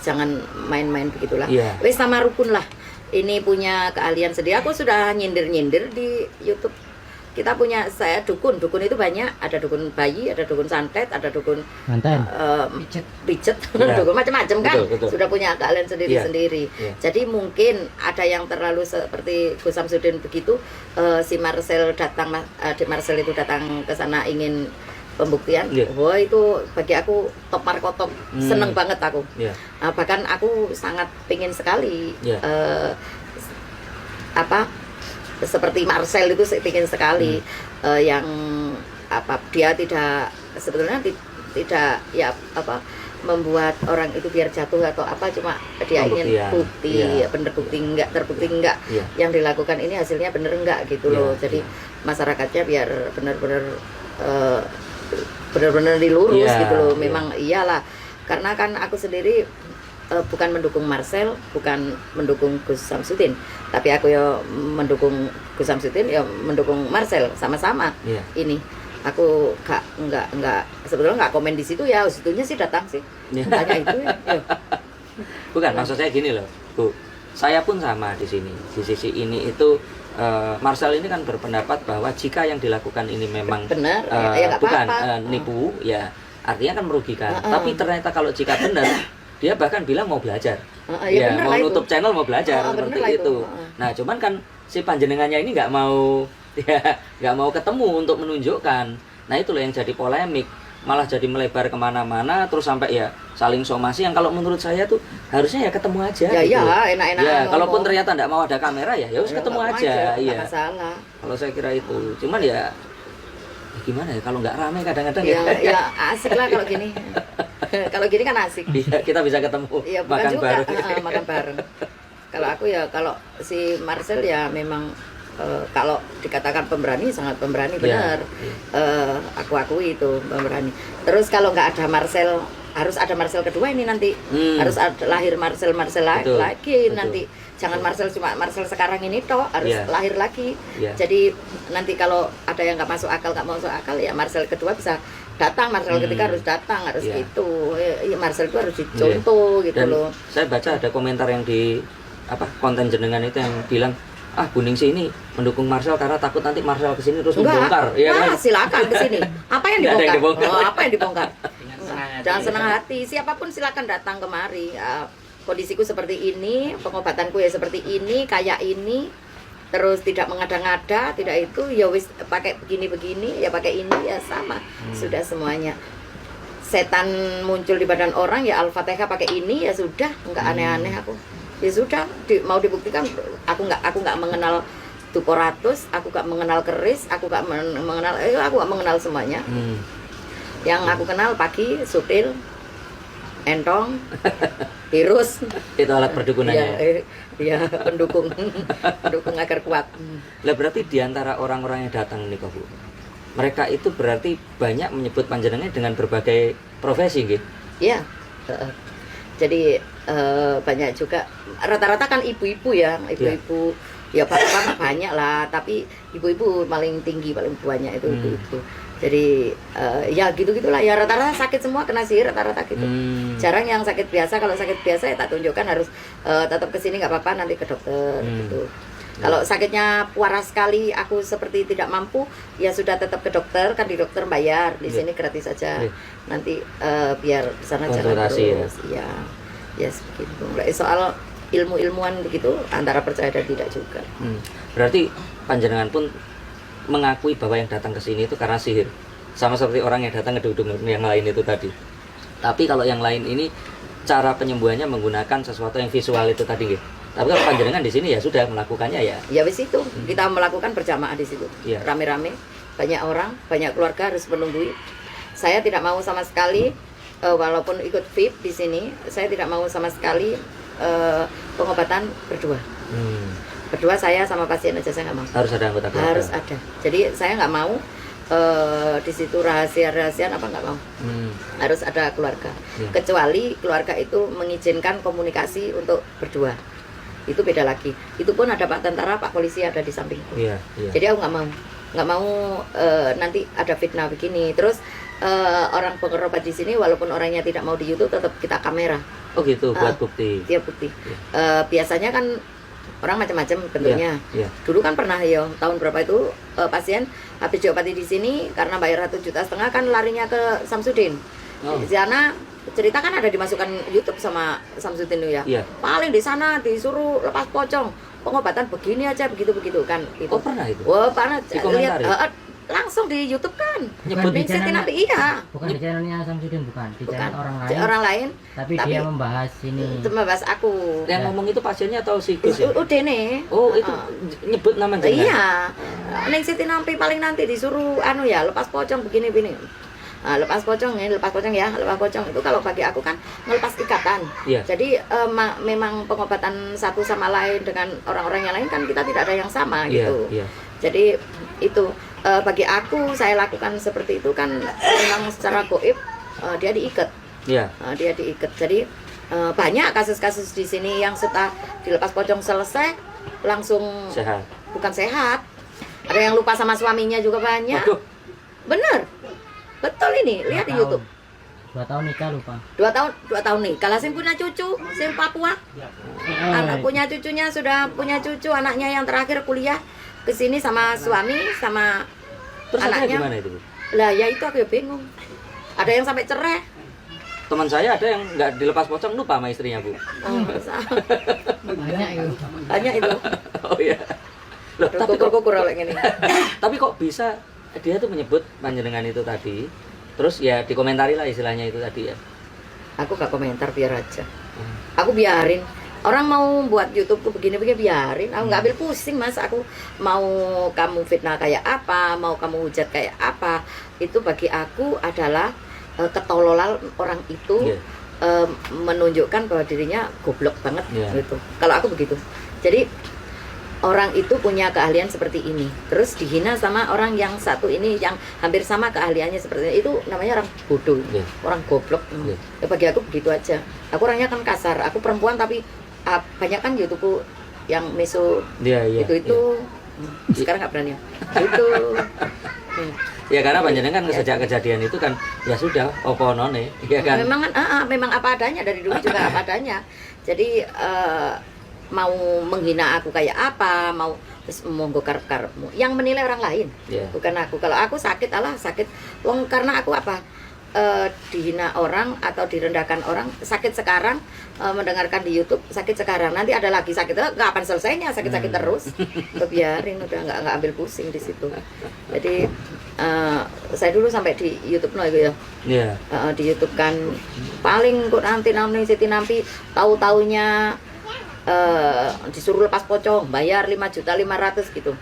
jangan main-main begitulah. Wes sama rukun lah. Ini punya keahlian sendiri. Aku sudah nyindir di YouTube. Kita punya, saya dukun itu banyak, ada dukun bayi, ada dukun santet, ada dukun pijet, dukun macam-macam kan, betul. Sudah punya keahlian sendiri-sendiri. Jadi mungkin ada yang terlalu seperti Gus Samsudin begitu, si Marcel itu datang ke sana ingin pembuktian. Wah itu bagi aku top markotop, seneng banget aku. Bahkan aku sangat pingin sekali seperti Marcel itu saya ingin sekali, yang dia tidak sebetulnya tidak membuat orang itu biar jatuh atau apa, cuma dia ingin bukti, bener bukti enggak, terbukti enggak yang dilakukan ini hasilnya bener enggak gitu loh. Jadi masyarakatnya biar benar-benar dilurus gitu loh. Memang iyalah, karena kan aku sendiri bukan mendukung Marcel, bukan mendukung Gus Samsudin, tapi aku ya mendukung Gus Samsudin, ya mendukung Marcel, sama-sama ini. Aku nggak sebetulnya nggak komen di situ ya, situnya sih datang sih. Tanya itu ya. Bukan, maksud saya gini loh, Bu. Saya pun sama di sini. Di sisi ini itu Marcel ini kan berpendapat bahwa jika yang dilakukan ini memang Benar, ya nggak bukan apa-apa. nipu, ya artinya kan merugikan. Tapi ternyata kalau jika benar, dia bahkan bilang mau belajar. Ya, bener mau lah nutup itu. channel mau belajar seperti Bener lah itu. itu. Nah, cuman kan si panjenengannya ini nggak mau ya nggak mau ketemu untuk menunjukkan. Nah, itu loh yang jadi polemik, malah jadi melebar kemana-mana, terus sampai ya saling somasi yang kalau menurut saya tuh harusnya ya ketemu aja. Ya gitu. ya, enak-enak. Ya, ngomong. kalaupun ternyata nggak mau ada kamera ya harus ketemu aja. Iya. Nggak masalah. Kalau saya kira itu, cuman ya gimana ya kalau nggak rame kadang-kadang Ya asik lah kalau gini. Kalau gini kan asik. Iya, kita bisa ketemu Iya, bukan makan juga bareng. makan bareng. Kalau aku ya, kalau si Marcel ya memang kalau dikatakan pemberani, sangat pemberani, benar. Aku akui itu pemberani. Terus kalau nggak ada Marcel, harus ada Marcel kedua ini nanti. Harus lahir Marcel Betul, lagi betul. nanti. Jangan Marcel cuma Marcel sekarang ini toh, harus Iya. lahir lagi. Iya. Jadi nanti kalau ada yang nggak masuk akal, ya Marcel kedua bisa datang, Marcel ketiga harus datang, harus Iya. gitu. Ya, Marcel itu harus dicontoh gitu Dan loh. saya baca ada komentar yang di konten jenengan itu yang bilang Bu Ningsih ini mendukung Marcel karena takut nanti Marcel kesini terus membongkar. Enggak, Iya kan? silakan ke sini. Apa yang Nggak ada yang dibongkar? dibongkar. Apa yang dibongkar? Jangan senang hati. Siapapun silakan datang kemari. Kondisiku seperti ini, pengobatanku ya seperti ini, kayak ini. Terus tidak mengada-ngada, tidak itu ya wis pakai begini-begini, ya pakai ini ya sama. Sudah semuanya. Setan muncul di badan orang ya Al-Fatihah pakai ini ya sudah, enggak aneh-aneh aku. Ya sudah, mau dibuktikan aku nggak mengenal Tuporatus, aku nggak mengenal keris, aku nggak mengenal semuanya. Yang aku kenal pagi, sutil, entong, virus. Itu alat perdukunannya. Ya pendukung agar kuat. Lah berarti di antara orang-orang yang datang nih Bu, mereka itu berarti banyak menyebut panjenengan dengan berbagai profesi gitu. Iya. Jadi banyak juga, rata-rata kan ibu-ibu ya, ibu-ibu ya bapak banyak lah, tapi ibu-ibu paling tinggi, paling banyak itu ibu-ibu. Jadi ya gitu-gitulah ya, rata-rata sakit semua, kena sihir rata-rata gitu. Jarang yang sakit biasa. Kalau sakit biasa ya tak tunjukkan, harus tetap kesini nggak apa-apa, nanti ke dokter gitu. Kalau sakitnya parah sekali, aku seperti tidak mampu, ya sudah tetap ke dokter, kan di dokter bayar, di sini gratis saja. Nanti biar di sana jangan terus. Ya begitu. Soal ilmu-ilmuwan begitu antara percaya dan tidak juga. Berarti panjenengan pun mengakui bahwa yang datang ke sini itu karena sihir, sama seperti orang yang datang ke dukun yang lain itu tadi. Tapi kalau yang lain ini cara penyembuhannya menggunakan sesuatu yang visual itu tadi gitu. Tapi kalau panjenengan di sini ya sudah melakukannya ya. Ya wis itu, kita melakukan berjamaah di situ. Iya. Rame-rame, banyak orang, banyak keluarga harus menunggui. Saya tidak mau sama sekali walaupun ikut VIP di sini, saya tidak mau sama sekali pengobatan berdua. Berdua saya sama pasien aja, saya nggak mau. Harus ada anggota keluarga. Harus ada. Jadi saya nggak mau di situ rahasia-rahasiaan apa nggak mau. Harus ada keluarga. Kecuali keluarga itu mengizinkan komunikasi untuk berdua. Itu beda lagi. Itu pun ada Pak Tentara, Pak Polisi ada di sampingku. Iya. Jadi aku nggak mau nanti ada fitnah begini. Terus orang pengerobat di sini walaupun orangnya tidak mau di YouTube tetap kita kamera. Oh gitu, buat bukti. Dia bukti. Biasanya kan orang macam-macam bentuknya. Iya. Dulu kan pernah ya tahun berapa itu pasien habis diobati di sini karena bayar 1,5 juta kan larinya ke Samsudin. Di sana cerita kan ada dimasukkan YouTube sama Samsudin ya. Iya. Paling di sana disuruh lepas pocong, pengobatan begini aja begitu kan. Gitu. Oh pernah itu? Wah pernah. Dikomentari? Lihat langsung di YouTube kan. Nyebut di Ningsih channel- nanti iya. Bukan di channelnya Samsudin, bukan di Bukan. channel orang lain. Orang lain. Tapi dia membahas ini. Cuma bahas aku. Yang ngomong itu pasiennya atau si Gus ya? Udah nih. Oh itu nyebut nama jenengan? Iya. Ningsih nanti paling nanti disuruh ya lepas pocong begini. Lepas pocong ya, lepas pocong itu kalau bagi aku kan melepas ikatan. Iya. Jadi memang pengobatan satu sama lain dengan orang-orang yang lain kan kita tidak ada yang sama gitu. Iya. Jadi itu bagi aku saya lakukan seperti itu kan memang secara goib dia diikat. Iya. Dia diikat. Jadi banyak kasus-kasus di sini yang setelah dilepas pocong selesai langsung Sehat. bukan sehat. Ada yang lupa sama suaminya juga banyak. Waduh. Bener, betul ini. Lihat di YouTube. 2 tahun nikah lupa. 2 tahun nih. Kalau sing punya cucu, sing Papua, anak punya cucunya sudah punya cucu, anaknya yang terakhir kuliah ke sini sama suami sama Terus akhirnya anaknya. gimana itu, Bu? Lah ya itu aku ya bingung. Ada yang sampai cerai. Teman saya ada yang nggak dilepas pocong lupa sama istrinya, Bu. Banyak itu. Banyak itu. Oh iya. Loh, tapi kok Kukur-kukur oleh gini. tapi kok bisa dia tuh menyebut panjenengan itu tadi. Terus ya dikomentari lah istilahnya itu tadi ya. Aku gak komentar, biar aja. Aku biarin. Orang mau buat YouTubeku begini-begini biarin. Aku nggak ambil pusing, Mas. Aku mau kamu fitnah kayak apa, mau kamu hujat kayak apa, itu bagi aku adalah ketololan orang itu. Iya. Menunjukkan bahwa dirinya goblok banget Iya. gitu. Kalau aku begitu. Jadi orang itu punya keahlian seperti ini, terus dihina sama orang yang satu ini yang hampir sama keahliannya seperti ini, itu namanya orang bodoh, Iya. orang goblok. Iya. Ya, bagi aku begitu aja. Aku orangnya kan kasar, aku perempuan tapi banyak kan YouTubeku yang meso Iya, iya. itu. Sekarang nggak berani. Itu. Ya karena panjenengan kan sejak kejadian itu kan ya sudah opo none, ya kan. Memang kan, memang apa adanya, dari dulu juga apa adanya. Jadi mau menghina aku kayak apa, mau terus monggo karep-karepmu. Yang menilai orang lain, Iya. bukan aku. Kalau aku sakit, Allah sakit. Wong karena aku apa? Dihina orang atau direndahkan orang, sakit sekarang, mendengarkan di YouTube sakit sekarang, nanti ada lagi sakit, kapan selesainya sakit-sakit terus. Biarin, udah nggak ambil pusing di situ. Jadi saya dulu sampai di YouTube itu ya. Iya. Di YouTube kan paling kok nanti Siti Nampi tahu-taunya disuruh lepas pocong bayar 5.500.000 gitu.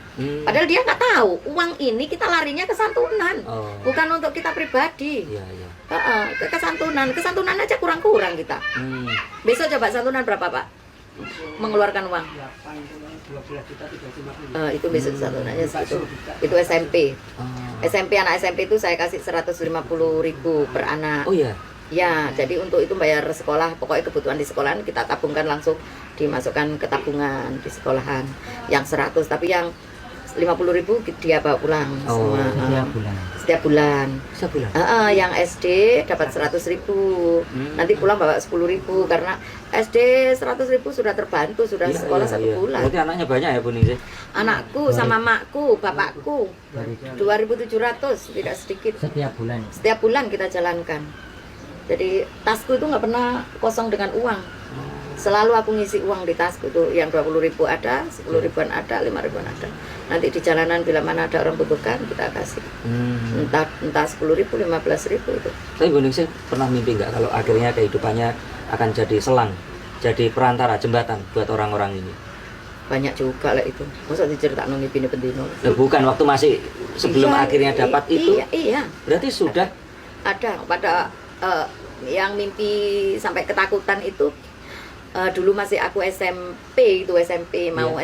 Padahal dia nggak tahu uang ini kita larinya ke santunan, Oh. bukan untuk kita pribadi. Iya, iya. Ke kesantunan aja kurang-kurang kita. Besok coba santunan berapa, Pak? Mengeluarkan uang. Itu besok santunannya segitu. Itu SMP. SMP, anak SMP itu saya kasih 150.000 per anak. Oh iya. Ya, jadi untuk itu bayar sekolah, pokoknya kebutuhan di sekolahan kita tabungkan langsung, dimasukkan ke tabungan di sekolahan. Yang 100, tapi yang 50.000 dia bawa pulang semua. Setiap bulan. Setiap bulan. Sebulan. Yang SD dapat 100.000, nanti pulang bawa 10.000 karena SD 100.000 sudah terbantu, sudah Iya, sekolah iya, 1 iya. bulan. Berarti anaknya banyak ya, Bu Ningsih? Anakku sama makku, bapakku 2.700, tidak sedikit. Setiap bulan. Setiap bulan kita jalankan. Jadi tasku itu nggak pernah kosong dengan uang. Selalu aku ngisi uang di tasku itu, yang 20.000 ada, 10.000-an ada, 5.000-an ada. Nanti di jalanan bila mana ada orang butuhkan kita kasih. Entah 10.000, 15.000 itu. Tapi Bu Ningsih pernah mimpi nggak kalau akhirnya kehidupannya akan jadi selang, jadi perantara, jembatan buat orang-orang ini? Banyak juga lah itu. Masa diceritakan ngipine pendino. Bukan waktu masih sebelum Iya, akhirnya dapat itu. Iya. Berarti sudah. Ada pada yang mimpi sampai ketakutan itu. Dulu masih aku SMP itu, SMP mau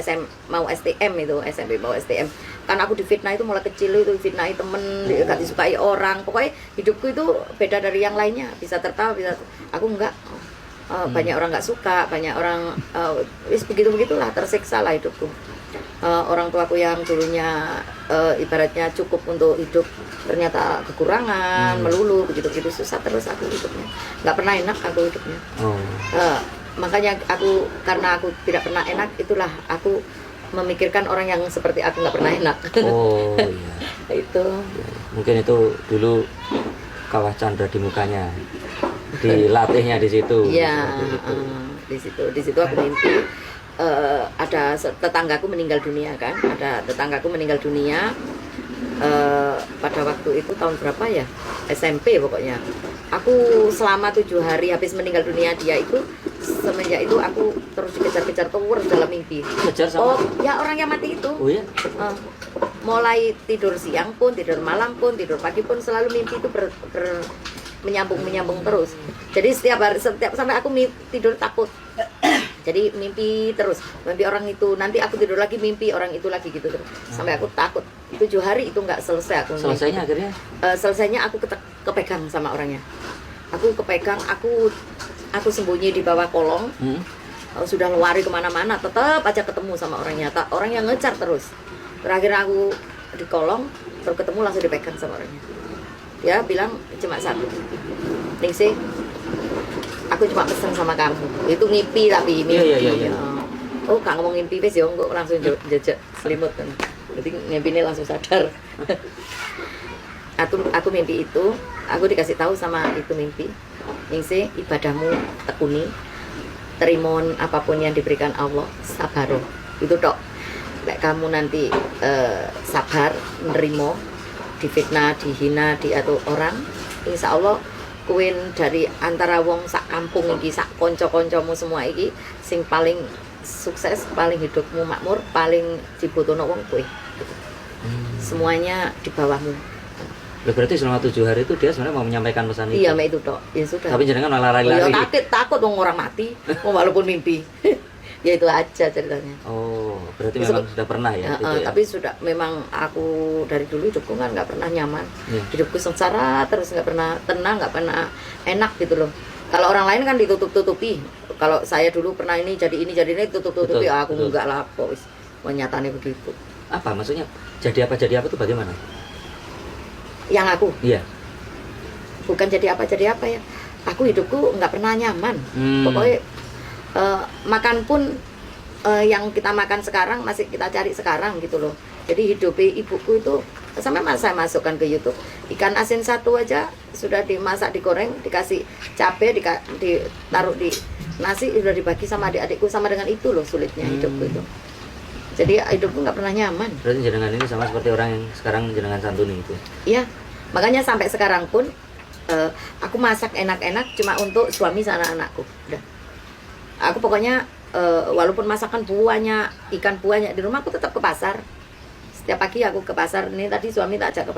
mau STM itu, SMP mau STM. Kan aku difitnah itu mulai kecil itu, difitnahi temen, gak disukai orang. Pokoknya hidupku itu beda dari yang lainnya. Bisa tertawa, bisa aku enggak. Banyak orang nggak suka, banyak orang begitulah, tersiksa lah hidupku. Orang tuaku yang dulunya ibaratnya cukup untuk hidup ternyata kekurangan, melulu begitu susah terus aku hidupnya, nggak pernah enak aku hidupnya. Makanya karena aku tidak pernah enak, itulah aku memikirkan orang yang seperti aku nggak pernah enak. Oh iya. Itu Mungkin itu dulu kawah candra di mukanya, dilatihnya di situ. iya. Seperti itu. Di situ aku mimpi ada tetanggaku meninggal dunia kan, ada tetanggaku meninggal dunia pada waktu itu tahun berapa ya, SMP pokoknya. Aku selama 7 hari habis meninggal dunia dia itu, semenjak itu aku terus dikejar-kejar terus dalam mimpi. Kejar sama. Oh ya, orang yang mati itu. Oh iya. Mulai tidur siang pun, tidur malam pun, tidur pagi pun selalu mimpi itu menyambung terus. Jadi setiap sampai aku tidur takut. Jadi mimpi terus, mimpi orang itu, nanti aku tidur lagi mimpi orang itu lagi gitu terus. Sampai aku takut. 7 hari itu nggak selesai aku. Selesainya akhirnya? Selesainya aku kepegang sama orangnya. Aku kepegang, aku sembunyi di bawah kolong. Sudah lari kemana-mana, tetap aja ketemu sama orangnya. Orang yang ngejar terus. Terakhir aku di kolong, baru ketemu langsung dipegang sama orangnya. Ya bilang cuma satu, Ningsih, aku cuma pesan sama kamu. Itu ngimpi tapi mimpi. Iya. Oh, gak ngomong ngimpi wis ya kok langsung jejak selimut kan. Jadi ngimpinya langsung sadar. Aku mimpi itu, aku dikasih tahu sama itu mimpi. Ningsih, ibadahmu tekuni, terimon apapun yang diberikan Allah, sabaro. Itu tok. Lek kamu nanti sabar, nerimo, difitnah, dihina, diatur orang, insya Allah kuin dari antara wong sak kampung iki, sak konco-koncomu semua iki, sing paling sukses, paling hidupmu makmur, paling dibutuhno wong kowe. Semuanya di bawahmu. Berarti selama 7 hari itu dia sebenarnya mau menyampaikan pesan itu. Iya, itu tok. Ya sudah. Tapi jenengan malah lari-lari. Takut dong orang mati, walaupun mimpi. Ya itu aja ceritanya. Oh, berarti memang sudah pernah ya, gitu ya? Tapi sudah, memang aku dari dulu hidupku kan nggak pernah nyaman. Hidupku sengsara terus, nggak pernah tenang, nggak pernah enak gitu loh. Kalau orang lain kan ditutup-tutupi. Kalau saya dulu pernah ini jadi ini tutup-tutupi. Aku enggak lah, kok nyatanya begitu. Apa maksudnya? Jadi apa tuh bagaimana? Yang aku? Iya. Bukan jadi apa ya. Aku hidupku nggak pernah nyaman. Pokoknya makan pun yang kita makan sekarang masih kita cari sekarang gitu loh. Jadi hidup ibuku itu sampai saya masukkan ke YouTube, ikan asin satu aja sudah dimasak, digoreng, dikasih cabai, ditaruh di nasi, udah dibagi sama adik-adikku. Sama dengan itu loh sulitnya hidupku itu. Jadi hidupku nggak pernah nyaman. Berarti jenengan ini sama seperti orang yang sekarang jenengan santuni itu. Iya, makanya sampai sekarang pun aku masak enak-enak cuma untuk suami sama anakku. Udah. Aku pokoknya walaupun masakan buahnya, ikan buahnya di rumah, aku tetap ke pasar. Setiap pagi aku ke pasar. Ini tadi suami tak ajak ke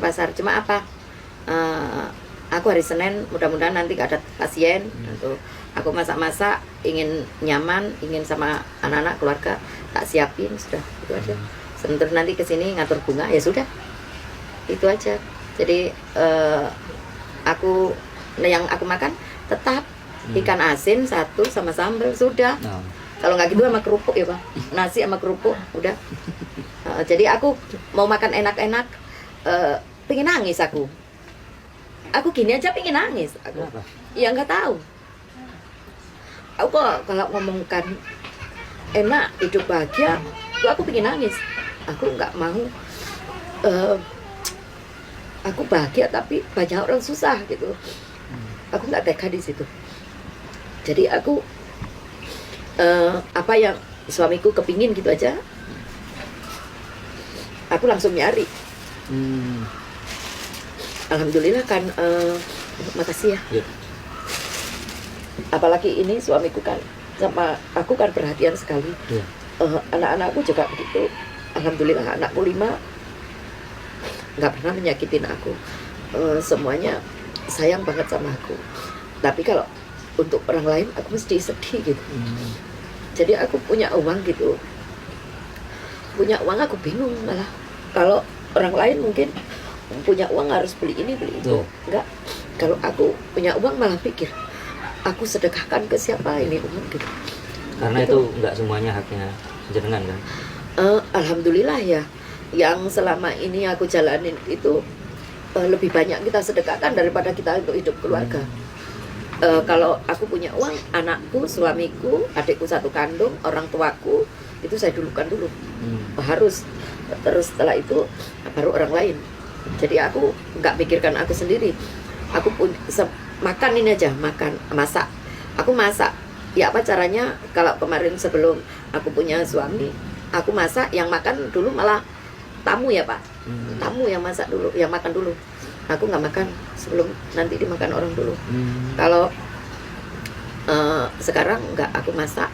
pasar. Cuma apa? Aku hari Senin mudah-mudahan nanti gak ada pasien. Aku masak-masak, ingin nyaman, ingin sama anak-anak keluarga, tak siapin sudah itu aja. Sebentar nanti kesini ngatur bunga, ya sudah. Itu aja. Jadi yang aku makan tetap ikan asin satu sama sambal sudah. Kalau nggak gitu sama kerupuk ya Pak, nasi sama kerupuk udah. Jadi aku mau makan enak-enak, pengen nangis aku gini aja pengen nangis aku. Kenapa? Ya nggak tahu. Aku kalau ngomongkan enak hidup bahagia, aku pengen nangis. Aku nggak mau. Aku bahagia tapi banyak orang susah gitu. Aku nggak tega di situ. Jadi aku apa yang suamiku kepingin gitu aja, aku langsung nyari. Alhamdulillah kan, makasih ya. Apalagi ini suamiku kan sama aku kan perhatian sekali. Anak-anakku juga begitu. Alhamdulillah anakku 5 nggak pernah menyakitin aku. Semuanya sayang banget sama aku. Tapi kalau untuk orang lain aku mesti sedih gitu. Jadi aku punya uang gitu, punya uang aku bingung malah. Kalau orang lain mungkin punya uang harus beli ini beli itu. Enggak. Kalau aku punya uang malah pikir aku sedekahkan ke siapa ini uang gitu. Karena itu enggak semuanya haknya jenengan kan? Alhamdulillah ya, yang selama ini aku jalanin itu lebih banyak kita sedekahkan daripada kita untuk hidup keluarga. Kalau aku punya uang, anakku, suamiku, adikku satu kandung, orang tuaku itu saya dulukan dulu. Harus. Terus setelah itu baru orang lain. Jadi aku nggak pikirkan aku sendiri. Aku pun makan ini aja, masak. Aku masak. Ya apa caranya? Kalau kemarin sebelum aku punya suami, aku masak, yang makan dulu malah tamu ya Pak. Tamu yang masak dulu, yang makan dulu. Aku nggak makan sebelum nanti dimakan orang dulu. Kalau sekarang nggak, aku masak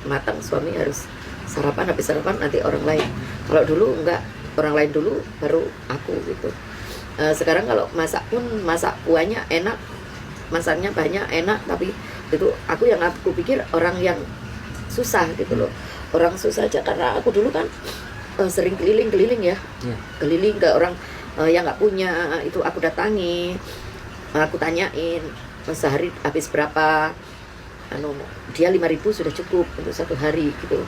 matang, suami harus sarapan, habis sarapan nanti orang lain. Kalau dulu nggak, orang lain dulu baru aku gitu. Sekarang kalau masak pun masak kuahnya enak, masaknya banyak enak, tapi itu aku pikir orang yang susah gitu loh. Orang susah aja karena aku dulu kan sering keliling ya. Keliling ke orang yang nggak punya, itu aku datangi, aku tanyain sehari habis berapa. Dia 5.000 sudah cukup untuk satu hari gitu.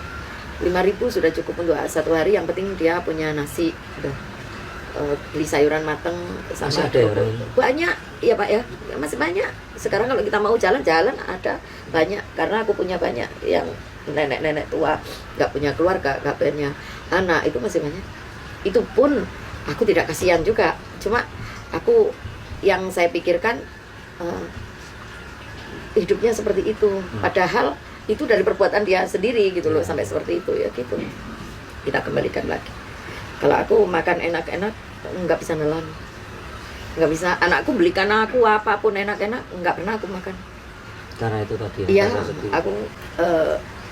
5.000 sudah cukup untuk satu hari, yang penting dia punya nasi udah. beli sayuran mateng sama Masih ada ya orang? banyak ya Pak ya, masih banyak. Sekarang kalau kita mau jalan-jalan ada banyak, karena aku punya banyak yang nenek-nenek tua nggak punya keluarga, nggak punya anak, itu masih banyak. Itu pun aku tidak kasihan juga, cuma aku yang saya pikirkan hidupnya seperti itu, padahal itu dari perbuatan dia sendiri gitu loh, sampai seperti itu ya gitu. Kita kembalikan lagi. Kalau aku makan enak-enak nggak bisa nelan, nggak bisa. Anakku belikan aku apapun enak-enak nggak pernah aku makan. Karena itu tadi. Iya, karena sedih. aku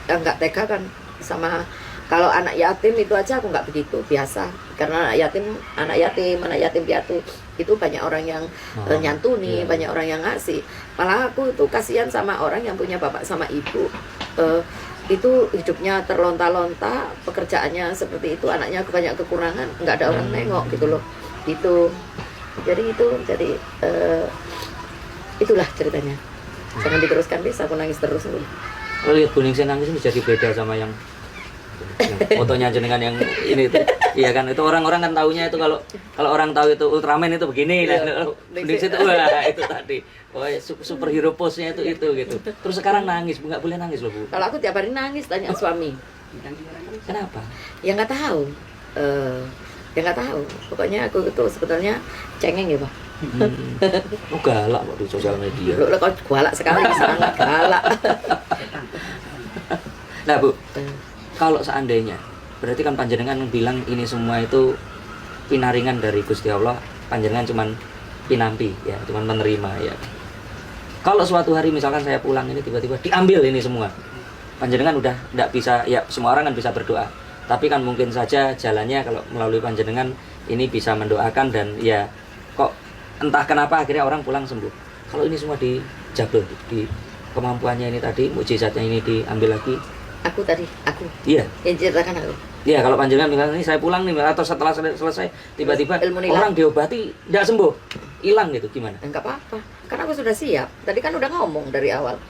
nggak tega kan sama. Kalau anak yatim itu aja aku nggak begitu, biasa. Karena anak yatim piatu itu banyak orang yang nyantuni, iya. banyak orang yang ngasih. Malah aku itu kasihan sama orang yang punya bapak sama ibu. Itu hidupnya terlonta-lonta, pekerjaannya seperti itu, anaknya banyak kekurangan, nggak ada orang nengok gitu loh. Itu. Jadi itulah ceritanya. Jangan diteruskan, bisa aku nangis terus. Kalau lihat kuning saya nangis ini jadi beda sama yang fotonya jenengan yang ini tuh. Iya kan, itu orang-orang kan taunya itu kalau orang tahu itu Ultraman itu begini, Iya, nah, kuning saya itu wah itu tadi. Oh, superhero pose-nya itu gitu. Terus sekarang nangis, nggak boleh nangis loh Bu. Kalau aku tiap hari nangis, tanya suami. Kenapa? Ya nggak tahu. Ya nggak tahu. Pokoknya aku itu sebetulnya cengeng ya Pak. Oh galak kok di sosial media. Lo kok galak sekali, sangat galak. Nah Bu, kalau seandainya berarti kan panjenengan bilang ini semua itu pinaringan dari Gusti Allah, panjenengan cuman pinampi ya, cuman menerima ya. Kalau suatu hari misalkan saya pulang ini tiba-tiba diambil ini semua, panjenengan udah tidak bisa, ya semua orang kan bisa berdoa, tapi kan mungkin saja jalannya kalau melalui panjenengan ini bisa mendoakan dan ya kok entah kenapa akhirnya orang pulang sembuh. Kalau ini semua dijabel, di kemampuannya ini tadi, mukjizatnya ini diambil lagi. Aku Iya. yang ceritakan aku. Iya, kalau panjenengan bilang ini saya pulang nih, atau setelah selesai tiba-tiba Ilmu hilang. orang diobati tidak sembuh, hilang gitu, gimana? Enggak apa-apa, karena aku sudah siap. Tadi kan udah ngomong dari awal.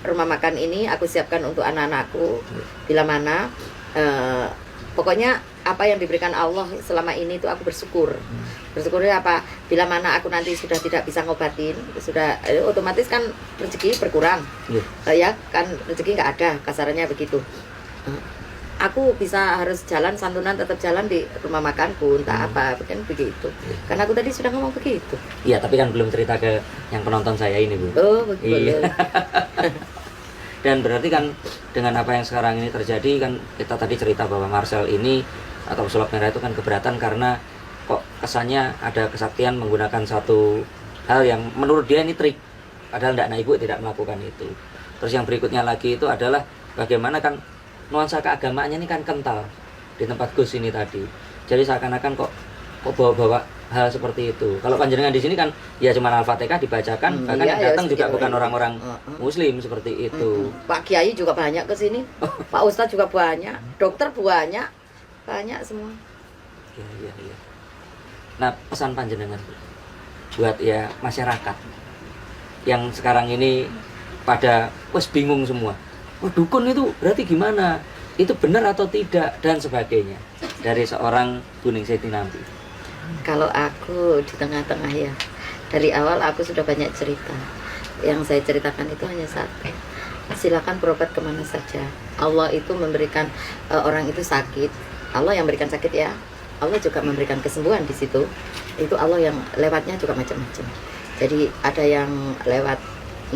Rumah makan ini aku siapkan untuk anak-anakku. Bila mana, pokoknya apa yang diberikan Allah selama ini itu aku bersyukur. Bersyukurnya apa? Bila mana aku nanti sudah tidak bisa ngobatin, sudah otomatis kan rezeki berkurang. Ya kan rezeki nggak ada, kasarannya begitu. Aku bisa harus jalan santunan, tetap jalan di rumah makanku, entah apa, kan begitu. Karena aku tadi sudah ngomong begitu. Iya, tapi kan belum cerita ke yang penonton saya ini, Bu. Oh, begitu. Iya. Dan berarti kan dengan apa yang sekarang ini terjadi kan, kita tadi cerita bahwa Marcel ini atau sulap merah itu kan keberatan karena kok kesannya ada kesaktian menggunakan satu hal yang menurut dia ini trik, padahal tidak, ibu tidak melakukan itu. Terus yang berikutnya lagi itu adalah bagaimana kan nuansa keagamaannya ini kan kental di tempat Gus ini tadi. Jadi seakan-akan kok bawa-bawa hal seperti itu. Kalau panjenengan di sini kan ya cuma Al-Fatihah dibacakan, bahkan yang datang juga bukan orang-orang Muslim seperti itu. Pak Kiai juga banyak ke sini. Pak Ustadz juga banyak, dokter banyak semua. Iya. Nah, pesan panjenengan buat ya masyarakat yang sekarang ini pada bingung semua. Oh, dukun itu berarti gimana? Itu benar atau tidak dan sebagainya dari seorang Bu Ningsih Tinampi. Kalau aku di tengah-tengah ya, dari awal aku sudah banyak cerita. Yang saya ceritakan itu hanya satu. Silakan berobat kemana saja. Allah itu memberikan orang itu sakit. Allah yang memberikan sakit ya. Allah juga memberikan kesembuhan di situ. Itu Allah yang lewatnya juga macam-macam. Jadi ada yang lewat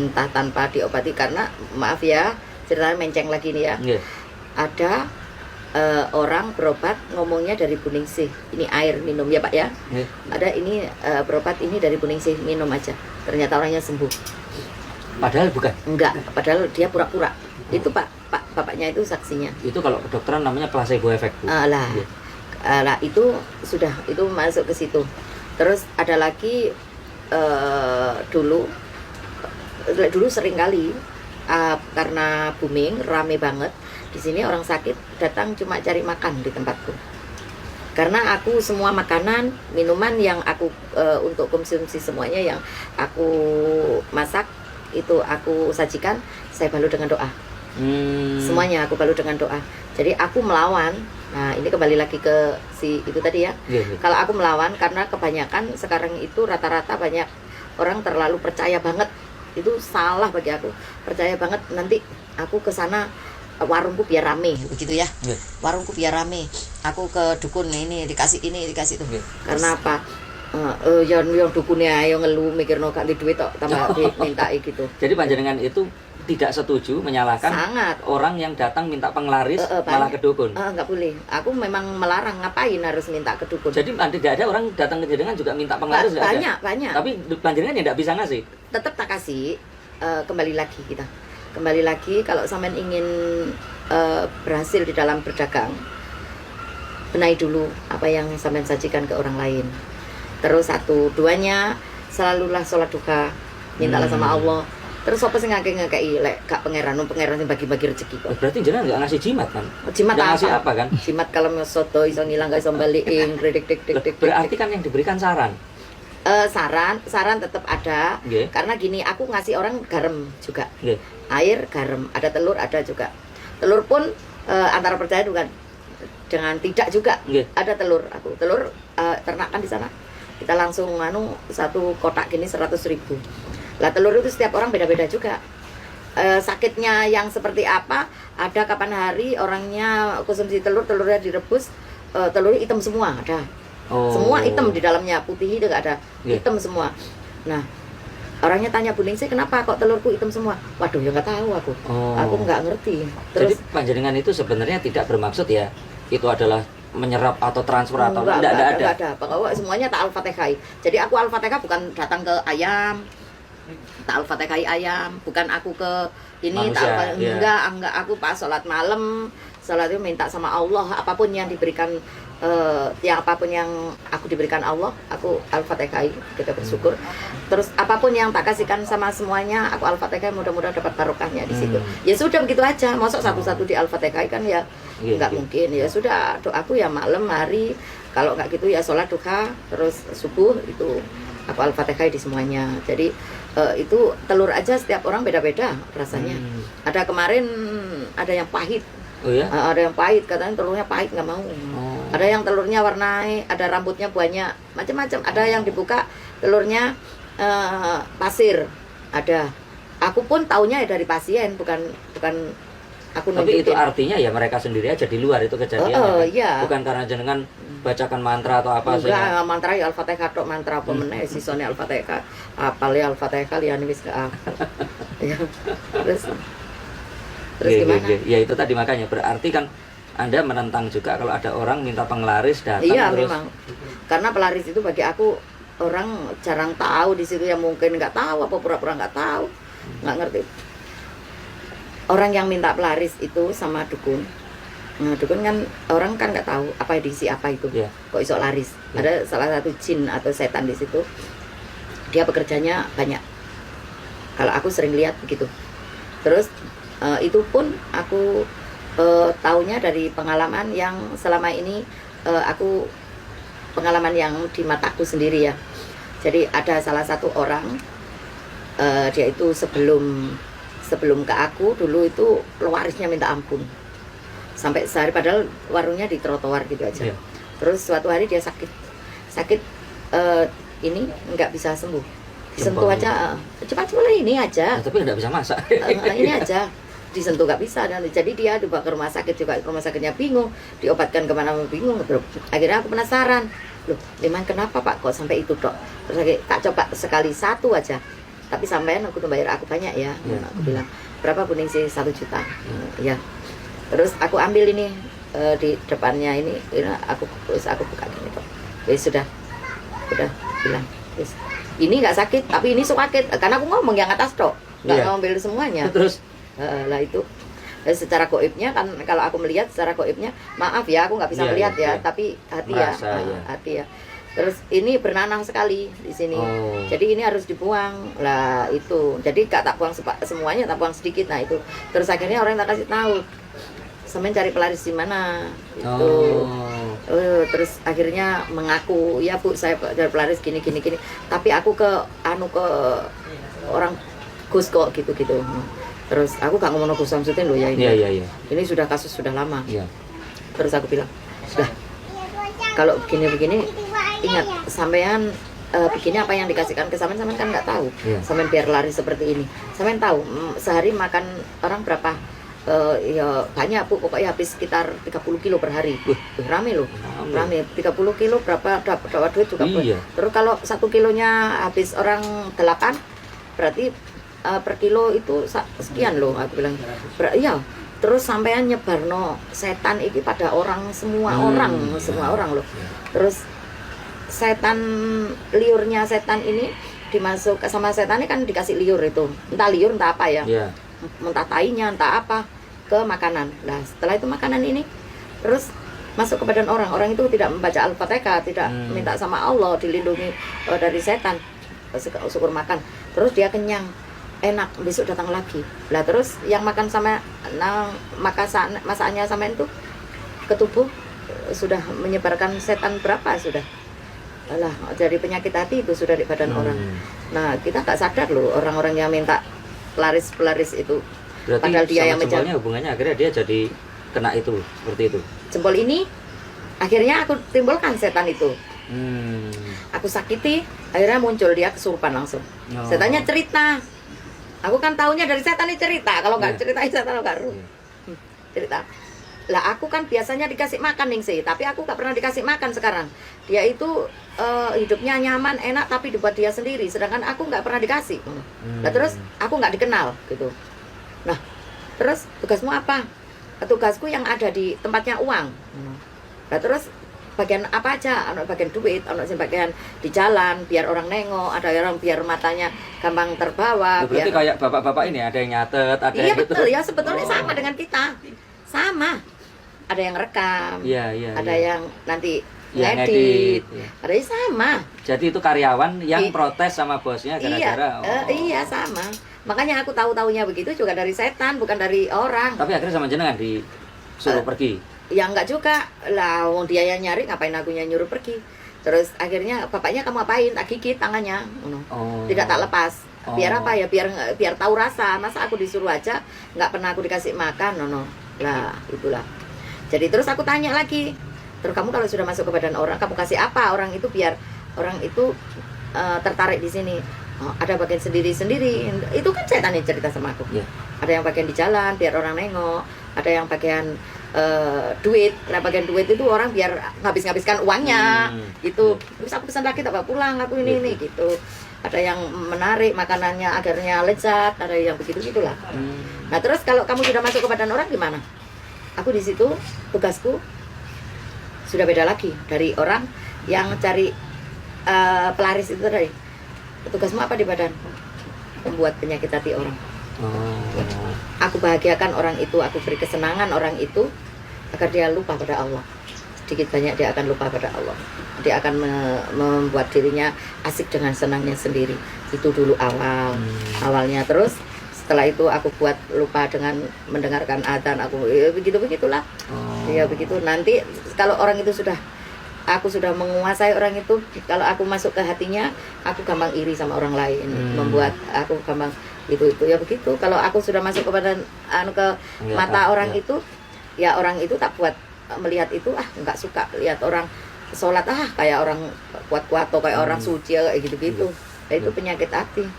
entah tanpa diobati karena maaf ya, ceritanya menceng lagi nih ya. Yeah. Ada orang berobat ngomongnya dari Bu Ningsih, ini air minum ya Pak ya. Yeah. Ada ini berobat ini dari Bu Ningsih, minum aja. Ternyata orangnya sembuh. Padahal bukan. Enggak, padahal dia pura-pura. Itu bapaknya itu saksinya. Itu kalau kedokteran namanya placebo effect, Bu. Lah itu sudah itu masuk ke situ. Terus ada lagi dulu sering kali karena booming rame banget di sini, orang sakit datang cuma cari makan di tempatku. Karena aku semua makanan, minuman yang aku untuk konsumsi semuanya yang aku masak itu aku sajikan, saya balut dengan doa. Semuanya aku balut dengan doa. Jadi aku melawan Nah ini kembali lagi ke si itu tadi ya. Kalau aku melawan karena kebanyakan sekarang itu rata-rata banyak orang terlalu percaya banget, itu salah bagi aku. Percaya banget nanti aku ke sana warungku biar rame begitu ya. Warungku biar rame, aku ke dukun ini dikasih itu. Karena apa? Yang dukunnya ayo ngeluh mikirno gak di duit tok tambah dimintai gitu. Jadi panjenengan itu tidak setuju menyalahkan Sangat. orang yang datang minta penglaris malah ke dukun. Nggak boleh. Aku memang melarang, ngapain harus minta ke dukun. Jadi tidak ada orang datang ke jenengan juga minta penglaris. Banyak. Tapi panjenengan yang tidak bisa ngasih. Tetap tak kasih. Kembali lagi kalau sampean ingin berhasil di dalam berdagang, benahi dulu apa yang sampean sajikan ke orang lain. Terus satu, duanya selalulah sholat duha, mintalah sama Allah. Terus apa sih ngakei lek gak pangeran yang bagi-bagi rezeki kok. Berarti jenengan nggak ngasih jimat kan? Jimat nggak ngasih apa kan? Jimat kalau mau soto iso ngilang gak iso balikin, dik. Berarti kan yang diberikan saran. Saran tetap ada. Karena gini, aku ngasih orang garam juga. Air, garam, ada telur, ada juga. Telur pun antara percaya dengan tidak juga. Ada telur aku. Telur ternakan di sana. Kita langsung satu kotak gini 100.000. Lah telur itu setiap orang beda-beda juga. Sakitnya yang seperti apa, ada kapan hari orangnya konsumsi telurnya direbus, telurnya hitam semua ada. Semua hitam di dalamnya, putih itu nggak ada, hitam semua. Nah, orangnya tanya Bu Ningsih, kenapa kok telurku hitam semua? Waduh, ya nggak tahu aku nggak ngerti. Terus jadi panjenengan itu sebenarnya tidak bermaksud ya, itu adalah menyerap atau transfer atau tidak ada. Pokoknya semuanya tak Al-Fatihah. Jadi aku Al-Fatihah bukan datang ke ayam, tak Al-Fatihah ayam, bukan aku ke ini manusia, enggak aku pas sholat malam, sholat itu minta sama Allah apapun yang diberikan, apapun yang aku diberikan Allah, aku Al-Fatihah, kita bersyukur. Terus apapun yang tak kasihkan sama semuanya, aku Al-Fatihah, mudah-mudahan dapat barokahnya di situ. Ya sudah begitu aja, masuk satu-satu di Al-Fatihah kan ya nggak mungkin. Ya sudah, doaku ya malam hari, kalau nggak gitu ya sholat duha, terus subuh itu aku Al-Fatihah di semuanya. Jadi itu telur aja setiap orang beda-beda rasanya. Ada kemarin ada yang pahit. Ada yang pahit, katanya telurnya pahit nggak mau. Ada yang telurnya warnai, ada rambutnya banyak, macam-macam. Ada yang dibuka telurnya pasir. Ada. Aku pun taunya dari pasien, bukan aku nunjukin. Tapi itu artinya ya mereka sendiri aja di luar itu kejadiannya. Iya. Bukan karena jenengan bacakan mantra atau apa sih? Enggak, mantra ya Al-Fatihah tok, mantra apa meneh sisone Al-Fatihah. Apal ya Al-Fatihah liyan wis gak apal. Ya. Terus gimana? Ya itu tadi makanya berarti kan Anda menentang juga kalau ada orang minta penglaris datang terus. Memang. Karena pelaris itu bagi aku orang jarang tahu di situ, yang mungkin nggak tahu apa pura-pura nggak tahu, nggak ngerti. Orang yang minta pelaris itu sama dukun. Nah, dukun kan orang kan nggak tahu apa diisi apa itu. Kok iso laris. Ada salah satu jin atau setan di situ. Dia bekerjanya banyak. Kalau aku sering lihat begitu. Terus itu pun aku taunya dari pengalaman yang selama ini aku pengalaman yang di mataku sendiri ya. Jadi ada salah satu orang, dia itu sebelum ke aku dulu itu pewarisnya minta ampun. Sampai sehari, padahal warungnya di trotoar gitu aja. Terus suatu hari dia sakit ini nggak bisa sembuh. Disentuh aja, cepat boleh ini aja. Tapi nggak bisa masak. Ini aja. Disentuh nggak bisa, dan jadi dia dibawa ke rumah sakit juga, rumah sakitnya bingung, diobatkan kemana bingung. Akhirnya aku penasaran, loh memang kenapa Pak kok sampai itu dok? Terus lagi tak coba sekali satu aja, tapi sampean aku bayar aku banyak ya. Aku bilang berapa Bu Ningsih? 1 juta. Ya. Terus aku ambil ini di depannya ini aku buka gini kok. Sudah bilang ini nggak sakit, tapi ini sakit karena aku ngomong yang atas dok, nggak ngambil semuanya. Terus lah itu secara goibnya kan, kalau aku melihat secara goibnya, maaf ya aku nggak bisa melihat ya, tapi hati merasa, hati ya. Terus ini bernanah sekali di sini, jadi ini harus dibuang lah itu. Jadi tak buang semuanya, tak buang sedikit. Nah itu terus akhirnya orang tak kasih tahu, sampean cari pelaris di mana itu. Terus akhirnya mengaku, ya Bu saya cari pelaris gini. Tapi aku ke orang Gus kok gitu. Terus aku gak ngomong Gus Samsudin loh ya ini. Iya. Ini sudah kasus sudah lama. Iya. Terus aku bilang, sudah, kalau begini-begini, ingat sampean begini apa yang dikasihkan ke sampean kan nggak tahu. Sampean biar lari seperti ini. Sampean tahu sehari makan orang berapa? Ya banyak Bu, pokoknya habis sekitar 30 kilo per hari. Rame loh, rame. 30 kilo berapa dapat duit juga. Terus kalau 1 kilonya habis orang 8, berarti per kilo itu sekian loh, aku bilang. Iya. Terus sampean nyebarno setan ini pada orang, semua orang loh. Terus setan, liurnya setan ini dimasuk sama setan ini kan dikasih liur itu, entah liur entah apa ya, entah tainya entah apa, ke makanan. Nah setelah itu makanan ini terus masuk ke badan orang, orang itu tidak membaca Al-Fatihah, tidak minta sama Allah dilindungi dari setan, syukur makan, terus dia kenyang, enak, besok datang lagi. Lah terus yang makan sama masakannya sama itu ke tubuh sudah menyebarkan setan berapa sudah. Alah, jadi penyakit hati itu sudah di badan orang. Nah, kita tak sadar loh orang-orang yang minta pelaris itu. Berarti padahal dia yang jempolnya hubungannya akhirnya dia jadi kena itu, seperti itu. Jempol ini akhirnya aku timbulkan setan itu. Aku sakiti, akhirnya muncul dia kesurupan langsung. Setannya cerita. Aku kan taunya dari setan ini cerita, kalau nggak ceritain setan nggak cerita. Lah aku kan biasanya dikasih makan nih sih, tapi aku nggak pernah dikasih makan sekarang. Dia itu hidupnya nyaman, enak, tapi dibuat dia sendiri, sedangkan aku nggak pernah dikasih. Nah terus aku nggak dikenal gitu. Nah terus tugasmu apa? Tugasku yang ada di tempatnya uang. Nah terus bagian apa aja, ada bagian duit, ada bagian di jalan biar orang nengok, ada orang biar matanya gampang terbawa. Berarti biar... kayak bapak-bapak ini ada yang nyatet, ada iya, yang gitu. Betul ya, sebetulnya sama dengan kita, sama. Ada yang rekam, ada yang nanti ngedit, ada yang sama. Jadi itu karyawan yang protes sama bosnya gara-gara. Iya sama. Makanya aku tahu-taunya begitu juga dari setan, bukan dari orang. Tapi akhirnya sama jenengan disuruh pergi. Ya enggak juga lah, wong dia yang nyari, ngapain aku yang nyuruh pergi. Terus akhirnya bapaknya kamu apain, tak gigit tangannya, tidak tak lepas. Biar apa ya, biar tahu rasa. Masa aku disuruh aja nggak pernah aku dikasih makan, lah itulah. Jadi terus aku tanya lagi, terus kamu kalau sudah masuk ke badan orang, kamu kasih apa orang itu biar orang itu tertarik di sini. Ada bagian sendiri-sendiri, itu kan setan yang cerita sama aku. Ada yang bagian di jalan biar orang nengok, ada yang bagian duit. Nah bagian duit itu orang biar ngabiskan uangnya gitu. Terus aku pesan lagi tak bawa pulang, aku ini gitu. Ada yang menarik makanannya agarnya lezat, ada yang begitu gitulah. Nah terus kalau kamu sudah masuk ke badan orang gimana? Aku di situ tugasku sudah beda lagi dari orang yang cari pelaris itu tadi. Tugasmu apa di badan? Membuat penyakit hati orang. Aku bahagiakan orang itu, aku beri kesenangan orang itu agar dia lupa pada Allah. Sedikit banyak dia akan lupa pada Allah. Dia akan membuat dirinya asik dengan senangnya sendiri. Itu dulu awalnya. Terus setelah itu aku buat lupa dengan mendengarkan adzan. Aku begitulah. Ya begitu. Nanti kalau orang itu aku sudah menguasai orang itu, kalau aku masuk ke hatinya, aku gampang iri sama orang lain, membuat aku gampang itu ya begitu. Kalau aku sudah masuk kepada ke mata orang itu, ya orang itu tak buat melihat itu, nggak suka lihat orang sholat kayak orang kuat-kuat atau kayak orang suci kayak gitu-gitu. Itu penyakit hati.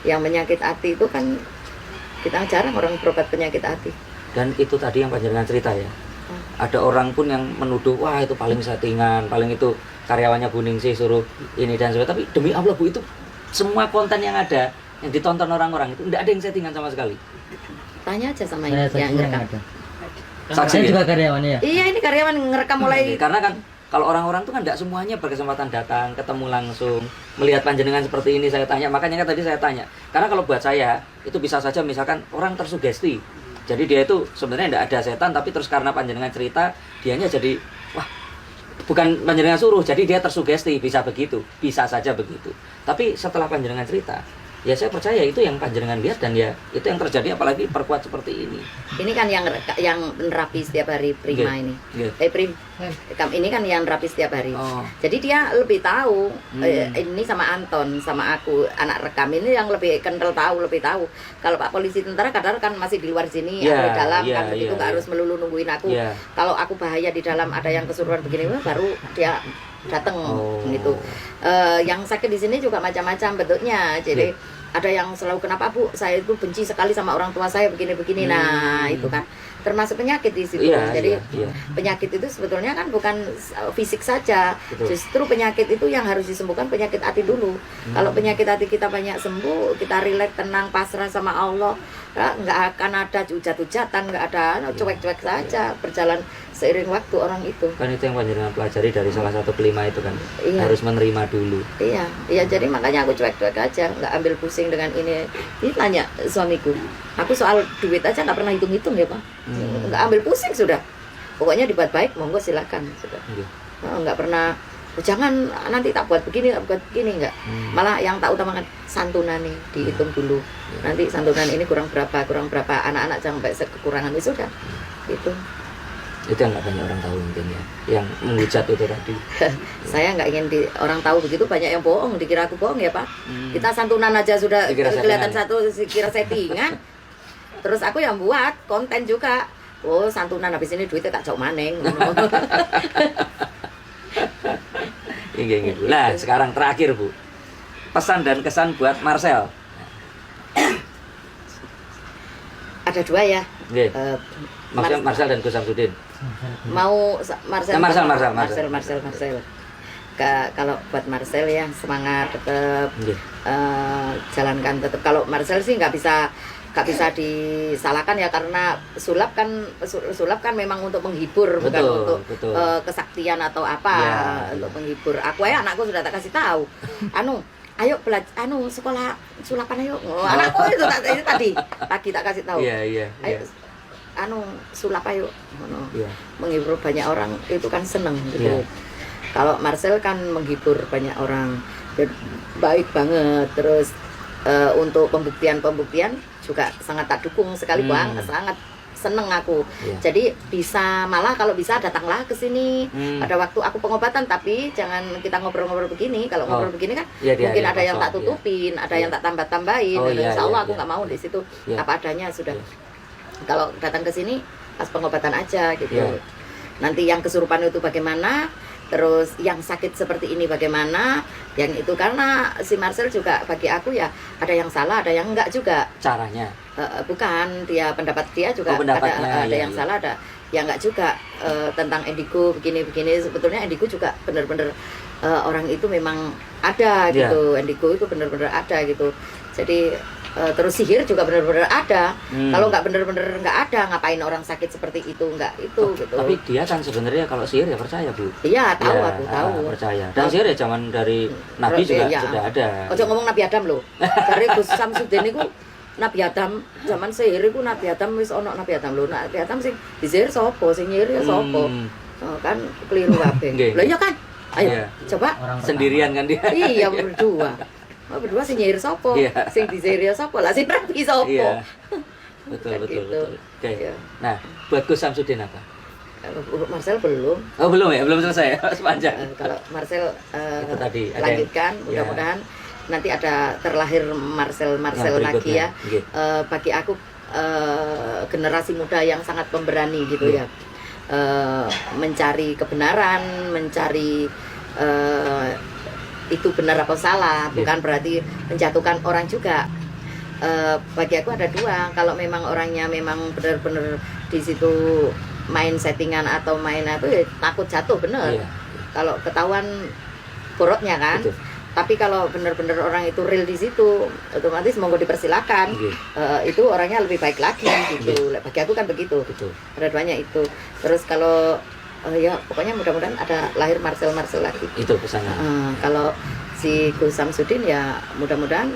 Yang penyakit hati itu kan kita jarang orang berobat penyakit hati. Dan itu tadi yang panjenengan cerita ya. Ada orang pun yang menuduh, wah itu paling settingan, paling itu karyawannya Bu Ningsih suruh ini dan sebagainya. Tapi demi Allah Bu, itu semua konten yang ada, yang ditonton orang-orang itu tidak ada yang settingan sama sekali. Tanya aja sama yang ngerekam. Saya juga karyawan ya. Iya, ini karyawan ngerekam mulai. Karena kan kalau orang-orang tuh kan tidak semuanya berkesempatan datang, ketemu langsung, melihat panjenengan seperti ini. Saya tanya, makanya kan tadi saya tanya. Karena kalau buat saya itu bisa saja misalkan orang tersugesti. Jadi dia itu sebenarnya tidak ada setan, tapi terus karena panjenengan cerita, dianya jadi, wah, bukan panjenengan suruh, jadi dia tersugesti, bisa begitu, bisa saja begitu. Tapi setelah panjenengan cerita, Ya saya percaya itu yang panjenengan lihat dan ya itu yang terjadi, apalagi perkuat seperti ini. Ini kan yang nerapi setiap hari Prima Oke. ini. Oke. Prim, ini kan yang nerapi setiap hari. Oh. Jadi dia lebih tahu ini sama Anton, sama aku anak rekam ini yang lebih kental tahu, lebih tahu. Kalau Pak Polisi Tentara kadang kan masih di luar sini, Ya, ada di dalam ya, kan begitu, ya, nggak ya. harus melulu nungguin aku. Ya. Kalau aku bahaya di dalam, ada yang kesurupan begini, wah, baru dia datang gitu. Yang sakit di sini juga macam-macam bentuknya. Jadi ada yang selalu, kenapa Bu, saya itu benci sekali sama orang tua saya begini-begini. Nah, itu kan termasuk penyakit di situ. Iya, Jadi iya. penyakit itu sebetulnya kan bukan fisik saja. Betul. Justru penyakit itu yang harus disembuhkan penyakit hati dulu. Kalau penyakit hati kita banyak sembuh, kita rileks, tenang, pasrah sama Allah, nggak akan ada hujat-hujatan, nggak ada cuek-cuek saja, berjalan seiring waktu orang itu. Kan itu yang panjenengan pelajari dari salah satu kelima itu kan. Iya. Harus menerima dulu. Iya, jadi makanya aku cuek-cuek aja, nggak ambil pusing dengan ini. Ini tanya suamiku, aku soal duit aja nggak pernah hitung-hitung ya Pak, nggak ambil pusing sudah. Pokoknya dibuat baik, monggo silakan sudah. Iya. Nggak pernah, jangan nanti tak buat begini, tak buat begini, nggak. Malah yang tak utamakan santunan nih, dihitung dulu. Nanti santunan ini kurang berapa, anak-anak jangan sampai kekurangan, itu sudah. Itu. Itu yang nggak banyak orang tahu mungkin ya, yang menghujat itu tadi. Saya nggak ingin orang tahu begitu, banyak yang bohong, dikira aku bohong ya Pak. Kita santunan aja sudah Dikira kelihatan settingan. kira settingan. Terus aku yang buat konten juga. Oh, santunan habis ini duitnya tak jauh maneng. Iya. Nah sekarang terakhir Bu, pesan dan kesan buat Marcel. Ada dua ya. Oke. Maksudnya Marcel dan Gus Samsudin. Mau Marcel. Nah, Marcel. Kalau buat Marcel ya, semangat tetap, Oke. jalankan tetap. Kalau Marcel sih nggak bisa disalahkan ya, karena sulap kan memang untuk menghibur, bukan untuk kesaktian atau apa Ya, untuk menghibur. Aku ya, anakku sudah tak kasih tahu. Ayo belajar, sekolah sulapan ayo. Anakku itu tadi pagi tak kasih tahu. Iya. Ayo, sulap ayo. Iya. Menghibur banyak orang itu kan seneng gitu. Iya. Kalau Marcel kan menghibur banyak orang, baik banget. Terus untuk pembuktian juga sangat tak dukung sekali Bang, sangat seneng aku. Iya. Jadi malah kalau bisa datanglah ke sini pada waktu aku pengobatan, tapi jangan kita ngobrol-ngobrol begini. Kalau ngobrol begini kan Iya, mungkin iya, ada yang tak kosong, tutupin, ada yang tak tambah-tambahin. Oh, iya, Insya Allah iya, aku iya. nggak mau di situ, Iya. apa adanya sudah. Iya. Kalau datang ke sini pas pengobatan aja gitu. Iya. Nanti yang kesurupan itu bagaimana, terus yang sakit seperti ini bagaimana, yang itu karena si Marcel juga bagi aku ya ada yang salah, ada yang enggak juga. Caranya. Bukan, pendapat dia juga Pendapatnya, ada iya, yang iya. salah, ada yang enggak juga. Tentang indigo begini-begini, sebetulnya indigo juga benar-benar orang itu memang ada Iya. gitu. Indigo itu benar-benar ada gitu. Jadi terus sihir juga benar-benar ada. Kalau nggak benar-benar nggak ada, ngapain orang sakit seperti itu, nggak itu gitu. Tapi dia kan sebenarnya kalau sihir ya percaya Bu. Iya, tahu Ya, aku tahu. percaya. Dan sihir ya zaman dari Nabi juga Iya. sudah ada. Ojo ngomong Nabi Adam loh. Dari Gus Samsudin niku Nabi Adam zaman sihir iku Nabi Adam wis ono Nabi Adam lho. Nabi Adam sing disihir sapa, sing nyihir ya sapa. Kan keliru kabeh. Nggih. Lah iya kan? Ayo, Iya. coba. Orang Sendirian kan dia. Iya berdua. Berdua sing nyihir sapa? Iya. Sing disihir ya sapa? Lah sing rapi sapa? Iya. Betul. Kan gitu. Oke. Iya. Nah, buat Gus Samsudin apa? Marcel belum. Oh, belum ya? Belum selesai. Sepanjang. Kalau Marcel Itu tadi ada lanjutkan, yang- mudah-mudahan nanti ada terlahir Marcel Yang lagi berikutnya. ya. Nggih. Bagi aku generasi muda yang sangat pemberani gitu ya, mencari kebenaran, mencari itu benar apa salah, bukan berarti menjatuhkan orang juga. Bagi aku ada dua, kalau memang orangnya memang benar-benar di situ main settingan atau main apa ya takut jatuh bener. Iya. Kalau ketahuan borotnya kan. Betul. Tapi kalau benar-benar orang itu real di situ, otomatis monggo dipersilakan. Nggih. Itu orangnya lebih baik lagi gitu. Bagi aku kan begitu. Betul. Ada duanya itu. Terus kalau ya pokoknya mudah-mudahan ada lahir Marcel lagi. Itu pesannya. Kalau si Gus Samsudin ya mudah-mudahan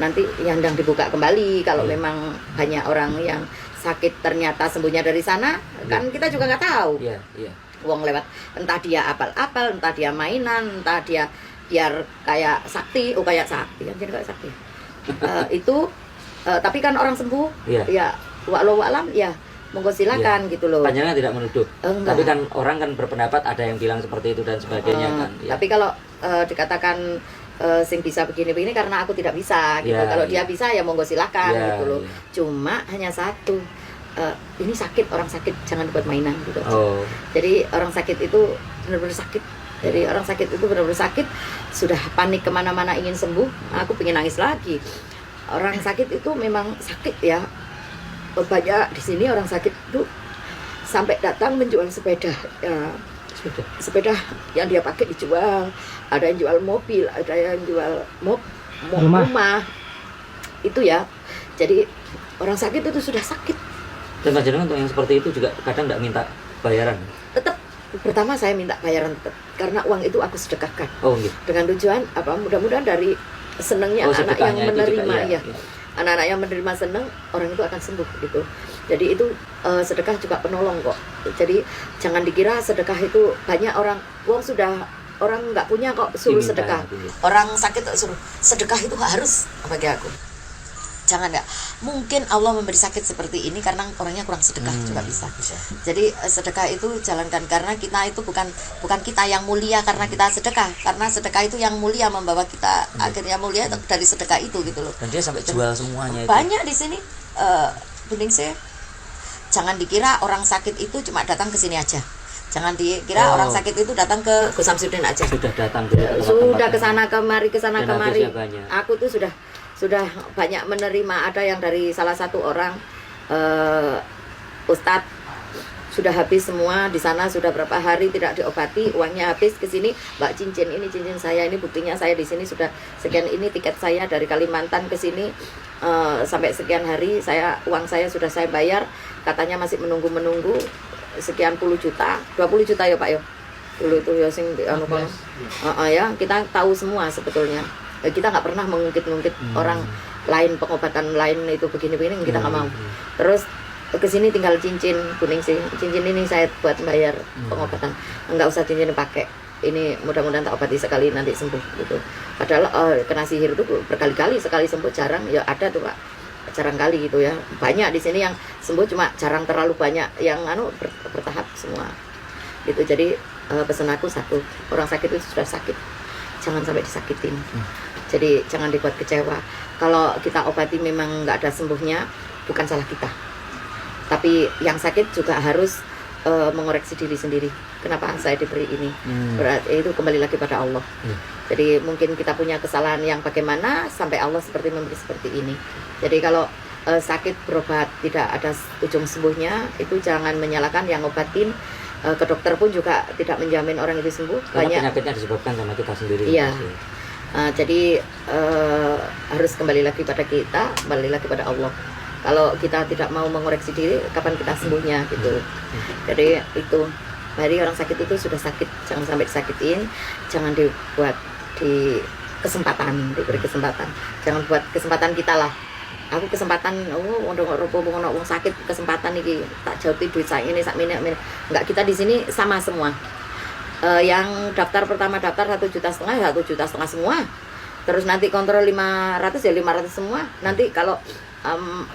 nanti yang dibuka kembali. Kalau memang banyak orang yang sakit ternyata sembuhnya dari sana, kan kita juga nggak tahu. Iya, iya. Uang lewat entah dia apal-apal, entah dia mainan, entah dia biar kayak sakti, kayak sakti kan jadi kayak sakti. Tapi kan orang sembuh, Iya. ya walau alam ya monggo silakan gitu loh. Panjenengan tidak menuduh. Enggak. Tapi kan orang kan berpendapat ada yang bilang seperti itu dan sebagainya kan. Ya. Tapi kalau dikatakan sing bisa begini-begini karena aku tidak bisa gitu. Ya, Kalau ya. dia bisa ya monggo silakan Ya, gitu loh. ya. Cuma hanya satu, ini sakit, orang sakit jangan dibuat mainan gitu. Oh. Jadi orang sakit itu benar-benar sakit. Jadi orang sakit itu benar-benar sakit, sudah panik kemana-mana ingin sembuh. Aku pengen nangis lagi. Orang sakit itu memang sakit ya. Banyak di sini orang sakit itu sampai datang menjual sepeda. Ya, sepeda yang dia pakai dijual. Ada yang jual mobil, ada yang jual rumah. Itu ya. Jadi orang sakit itu sudah sakit. Dan panjenengan untuk yang seperti itu juga kadang tidak minta bayaran. Tetap pertama saya minta bayaran tetap karena uang itu aku sedekahkan. Oh gitu. Dengan tujuan apa? Mudah-mudahan dari senangnya Oh, anak yang sedekahnya itu menerima juga, ya. Anak-anak yang menerima senang, orang itu akan sembuh gitu. Jadi itu sedekah juga penolong kok. Jadi jangan dikira sedekah itu banyak orang sudah orang nggak punya kok suruh Diminta, sedekah. gitu. Orang sakit suruh sedekah itu harus bagi aku. Jangan ya. Mungkin Allah memberi sakit seperti ini karena orangnya kurang sedekah juga bisa. Jadi sedekah itu jalankan karena kita itu bukan kita yang mulia karena kita sedekah, karena sedekah itu yang mulia membawa kita akhirnya mulia dari sedekah itu gitu loh. Dan dia sampai jual semuanya itu. Banyak di sini Buning sih. Jangan dikira orang sakit itu cuma datang ke sini aja. Jangan dikira orang sakit itu datang ke Gus Samsudin aja. Sudah datang Sudah ke sana kemari Dan kemari. habisnya banyak. Aku tuh sudah banyak menerima. Ada yang dari salah satu orang Ustadz sudah habis semua di sana, sudah berapa hari tidak diobati, uangnya habis. Ke sini, Mbak, cincin ini cincin saya, ini buktinya saya di sini sudah sekian, ini tiket saya dari Kalimantan ke sini sampai sekian hari, uang saya sudah saya bayar, katanya masih menunggu sekian puluh juta, 20 juta ya Pak yo. Dulu itu ya sing anu kono. Ya, kita tahu semua sebetulnya. Kita nggak pernah mengungkit orang lain, pengobatan lain itu begini-begini kita nggak mau. Terus kesini tinggal cincin kuning sih, cincin ini saya buat bayar pengobatan, nggak usah cincin pakai, ini mudah-mudahan tak obati sekali nanti sembuh gitu. Padahal kena sihir itu berkali-kali, sekali sembuh jarang, ya ada tuh Pak, jarang kali gitu ya. Banyak di sini yang sembuh cuma jarang, terlalu banyak yang bertahap semua gitu. Jadi pesan aku satu, orang sakit itu sudah sakit, jangan sampai disakitin. Jadi jangan dibuat kecewa. Kalau kita obati memang nggak ada sembuhnya, bukan salah kita. Tapi yang sakit juga harus mengoreksi diri sendiri. Kenapa saya diberi ini? Berarti itu kembali lagi pada Allah. Jadi mungkin kita punya kesalahan yang bagaimana sampai Allah seperti memberi seperti ini. Jadi kalau sakit berobat tidak ada ujung sembuhnya, itu jangan menyalahkan yang ngobatin. Ke dokter pun juga tidak menjamin orang itu sembuh. Karena penyakitnya disebabkan sama kita sendiri. Iya. Jadi harus kembali lagi pada kita, kembali lagi pada Allah. Kalau kita tidak mau mengoreksi diri, kapan kita sembuhnya gitu. Jadi itu, mari orang sakit itu sudah sakit, jangan sampai disakitin, jangan dibuat diberi kesempatan, jangan buat kesempatan kita lah. Aku kesempatan, wong sakit kesempatan iki tak jauhi duit saya ini sak mini. Enggak, kita di sini sama semua. Yang daftar pertama daftar 1,5 juta, 1,5 juta semua. Terus nanti kontrol 500 ya 500 semua. Nanti kalau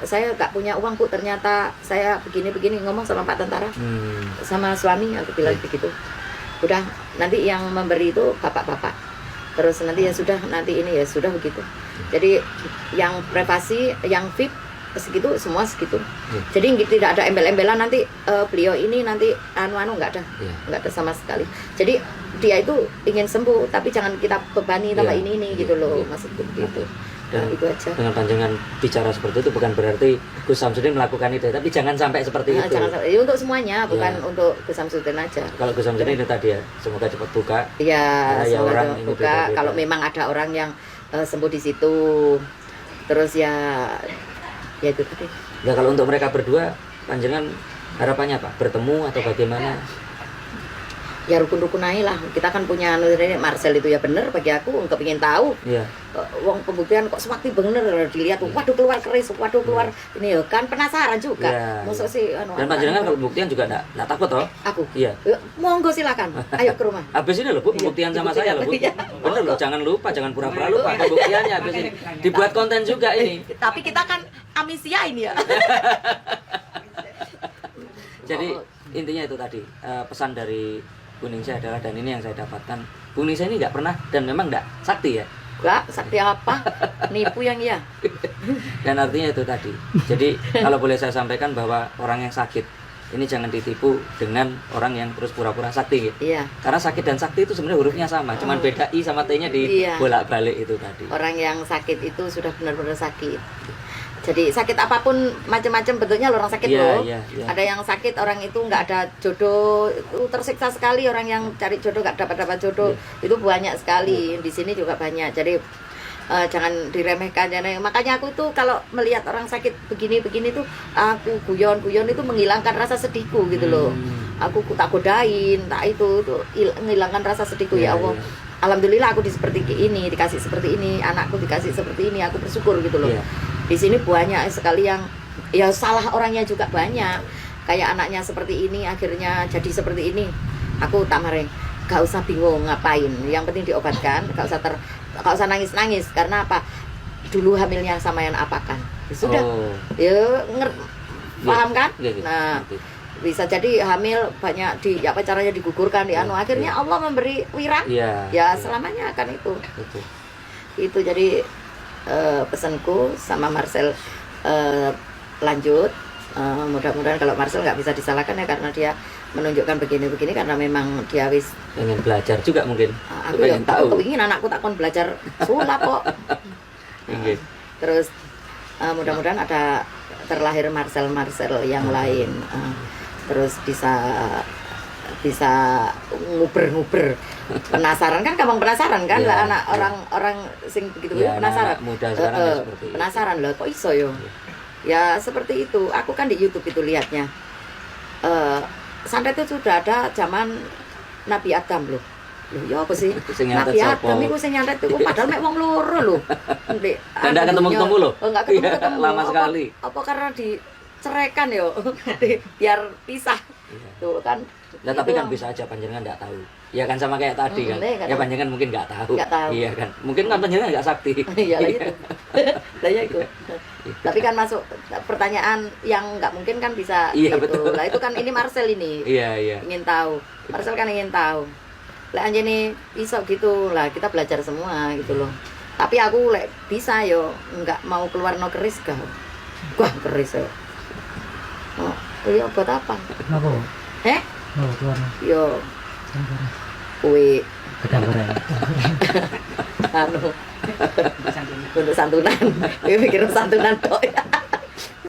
saya nggak punya uang Bu, ternyata saya begini ngomong sama Pak Tentara, sama suami aku bilang begitu. Udah, nanti yang memberi itu bapak-bapak. Terus nanti ya sudah, nanti ini ya sudah begitu. Jadi yang privasi, yang VIP segitu, semua segitu. Jadi tidak ada embel-embelan nanti beliau ini nanti anu nggak ada, nggak ada sama sekali. Jadi dia itu ingin sembuh, tapi jangan kita bebani tambah ini gitu loh, maksudku gitu. Dan itu aja. Dengan panjangan bicara seperti itu bukan berarti Gus Samsudin melakukan itu, tapi jangan sampai seperti itu. Jangan sampai. Untuk semuanya, bukan untuk Gus Samsudin aja. Kalau Gus Samsudin itu tadi ya, semoga cepat buka. Iya, ya semoga orang cepat ini buka. beda-beda. Kalau memang ada orang yang sembuh di situ, terus ya itu tadi. Ya kalau untuk mereka berdua, panjangan harapannya Pak, bertemu atau bagaimana? ya rukun-rukun aja lah. Kita kan punya ini Marcel itu ya bener bagi aku, nggak pengen tahu. Iya. Wong pembuktian kok sewaktu bener dilihat, waduh keluar keris, waduh keluar ini ya kan penasaran juga. Iya, Maksud sih Dan panjenengan kalau pembuktian juga enggak takut toh? aku. Iya. Ya, monggo silakan. Ayo ke rumah. Habis ini loh Bu, pembuktian sama saya loh Bu. Iya. Bener loh, jangan lupa, jangan pura-pura lupa pembuktiannya habis ini. Dibuat konten juga ini. Tapi kita kan amnesia ini ya. Jadi intinya itu tadi, pesan dari Bu Ningsih adalah, dan ini yang saya dapatkan, Bu Ningsih ini nggak pernah dan memang nggak sakti ya. Enggak, sakti apa? Nipu yang iya. Dan artinya itu tadi. Jadi kalau boleh saya sampaikan bahwa orang yang sakit ini jangan ditipu dengan orang yang terus pura-pura sakti gitu. Iya. Karena sakit dan sakti itu sebenarnya hurufnya sama, cuman beda I sama T-nya di Iya. bolak-balik itu tadi. Orang yang sakit itu sudah benar-benar sakit. Jadi sakit apapun macam-macam bentuknya loh, orang sakit Iya, loh. iya, iya. Ada yang sakit orang itu nggak ada jodoh, itu tersiksa sekali orang yang cari jodoh nggak dapat jodoh. Iya. Itu banyak sekali. Di sini juga banyak. Jadi jangan diremehkan. Makanya aku itu kalau melihat orang sakit begini-begini tuh aku guyon-guyon itu menghilangkan rasa sedihku gitu loh. Aku tak godain, tak itu menghilangkan rasa sedihku Iya, ya Allah. iya. Alhamdulillah aku seperti ini, dikasih seperti ini, anakku dikasih seperti ini, aku bersyukur gitu loh. Iya. Di sini banyak sekali yang ya salah orangnya juga banyak. Kayak anaknya seperti ini akhirnya jadi seperti ini. Aku tak marah, gak usah bingung ngapain. Yang penting diobatkan, gak usah nangis-nangis. Karena apa? Dulu hamilnya sama yang apakan. Ya sudah. Oh. Ya paham kan? Iya, iya. Nah, Ngerti. bisa jadi hamil banyak di apa caranya digugurkan di anu, akhirnya Allah memberi wirang. Iya. Ya iya. selamanya akan itu. Betul. Itu jadi pesanku sama Marcel, lanjut. Mudah-mudahan kalau Marcel nggak bisa disalahkan ya, karena dia menunjukkan begini-begini karena memang dia wis Pengen belajar juga mungkin. aku Pengen tahu. kepingin anakku takon belajar sulap kok. Iya. Terus mudah-mudahan ada terlahir Marcel yang lain. Terus bisa nguber-nguber, penasaran kan, gampang penasaran kan Iya, lah anak iya. orang sing begitu Iya, penasaran. anak-anak muda sekarang ya seperti itu. Penasaran loh kok iso yo. Ya seperti itu. Aku kan di YouTube itu lihatnya. Santet itu sudah ada zaman Nabi Adam loh. Loh ya apa sih? Sing nyantet Nabi sapa? Adam iku sing nyantet iku padahal mek wong loro loh. Ndek. Dan nggak ketemu-ketemu loh? Oh, nggak Iya, ketemu-ketemu. lama Apa- sekali. Apa karena diceraikan yo? Biar pisah. Iya. Tuh kan. Nah, tapi Itu kan yang- bisa aja panjenengan nggak tahu. Ya kan sama kayak tadi kan. Nggak Ya tahu. panjenengan mungkin nggak tahu. Nggak tahu. Iya kan. Mungkin kan panjenengan nggak sakti. Iya lah itu. Lah ya itu. Tapi kan masuk pertanyaan yang nggak mungkin kan bisa Iya, gitu. betul. Lah itu kan ini Marcel ini. Iya, iya. Ingin tahu. Marcel kan ingin tahu. Lah anjene iso gitu. Lah kita belajar semua gitu loh. Tapi aku lek bisa yo nggak mau keluar no keris kau. Wah, keris yo. Oh, iya buat apa? Apa? Heh? Oh, keluar. Yo Sampurna. kue Gedang goreng. anu untuk santunan. Pikir santunan kok ya.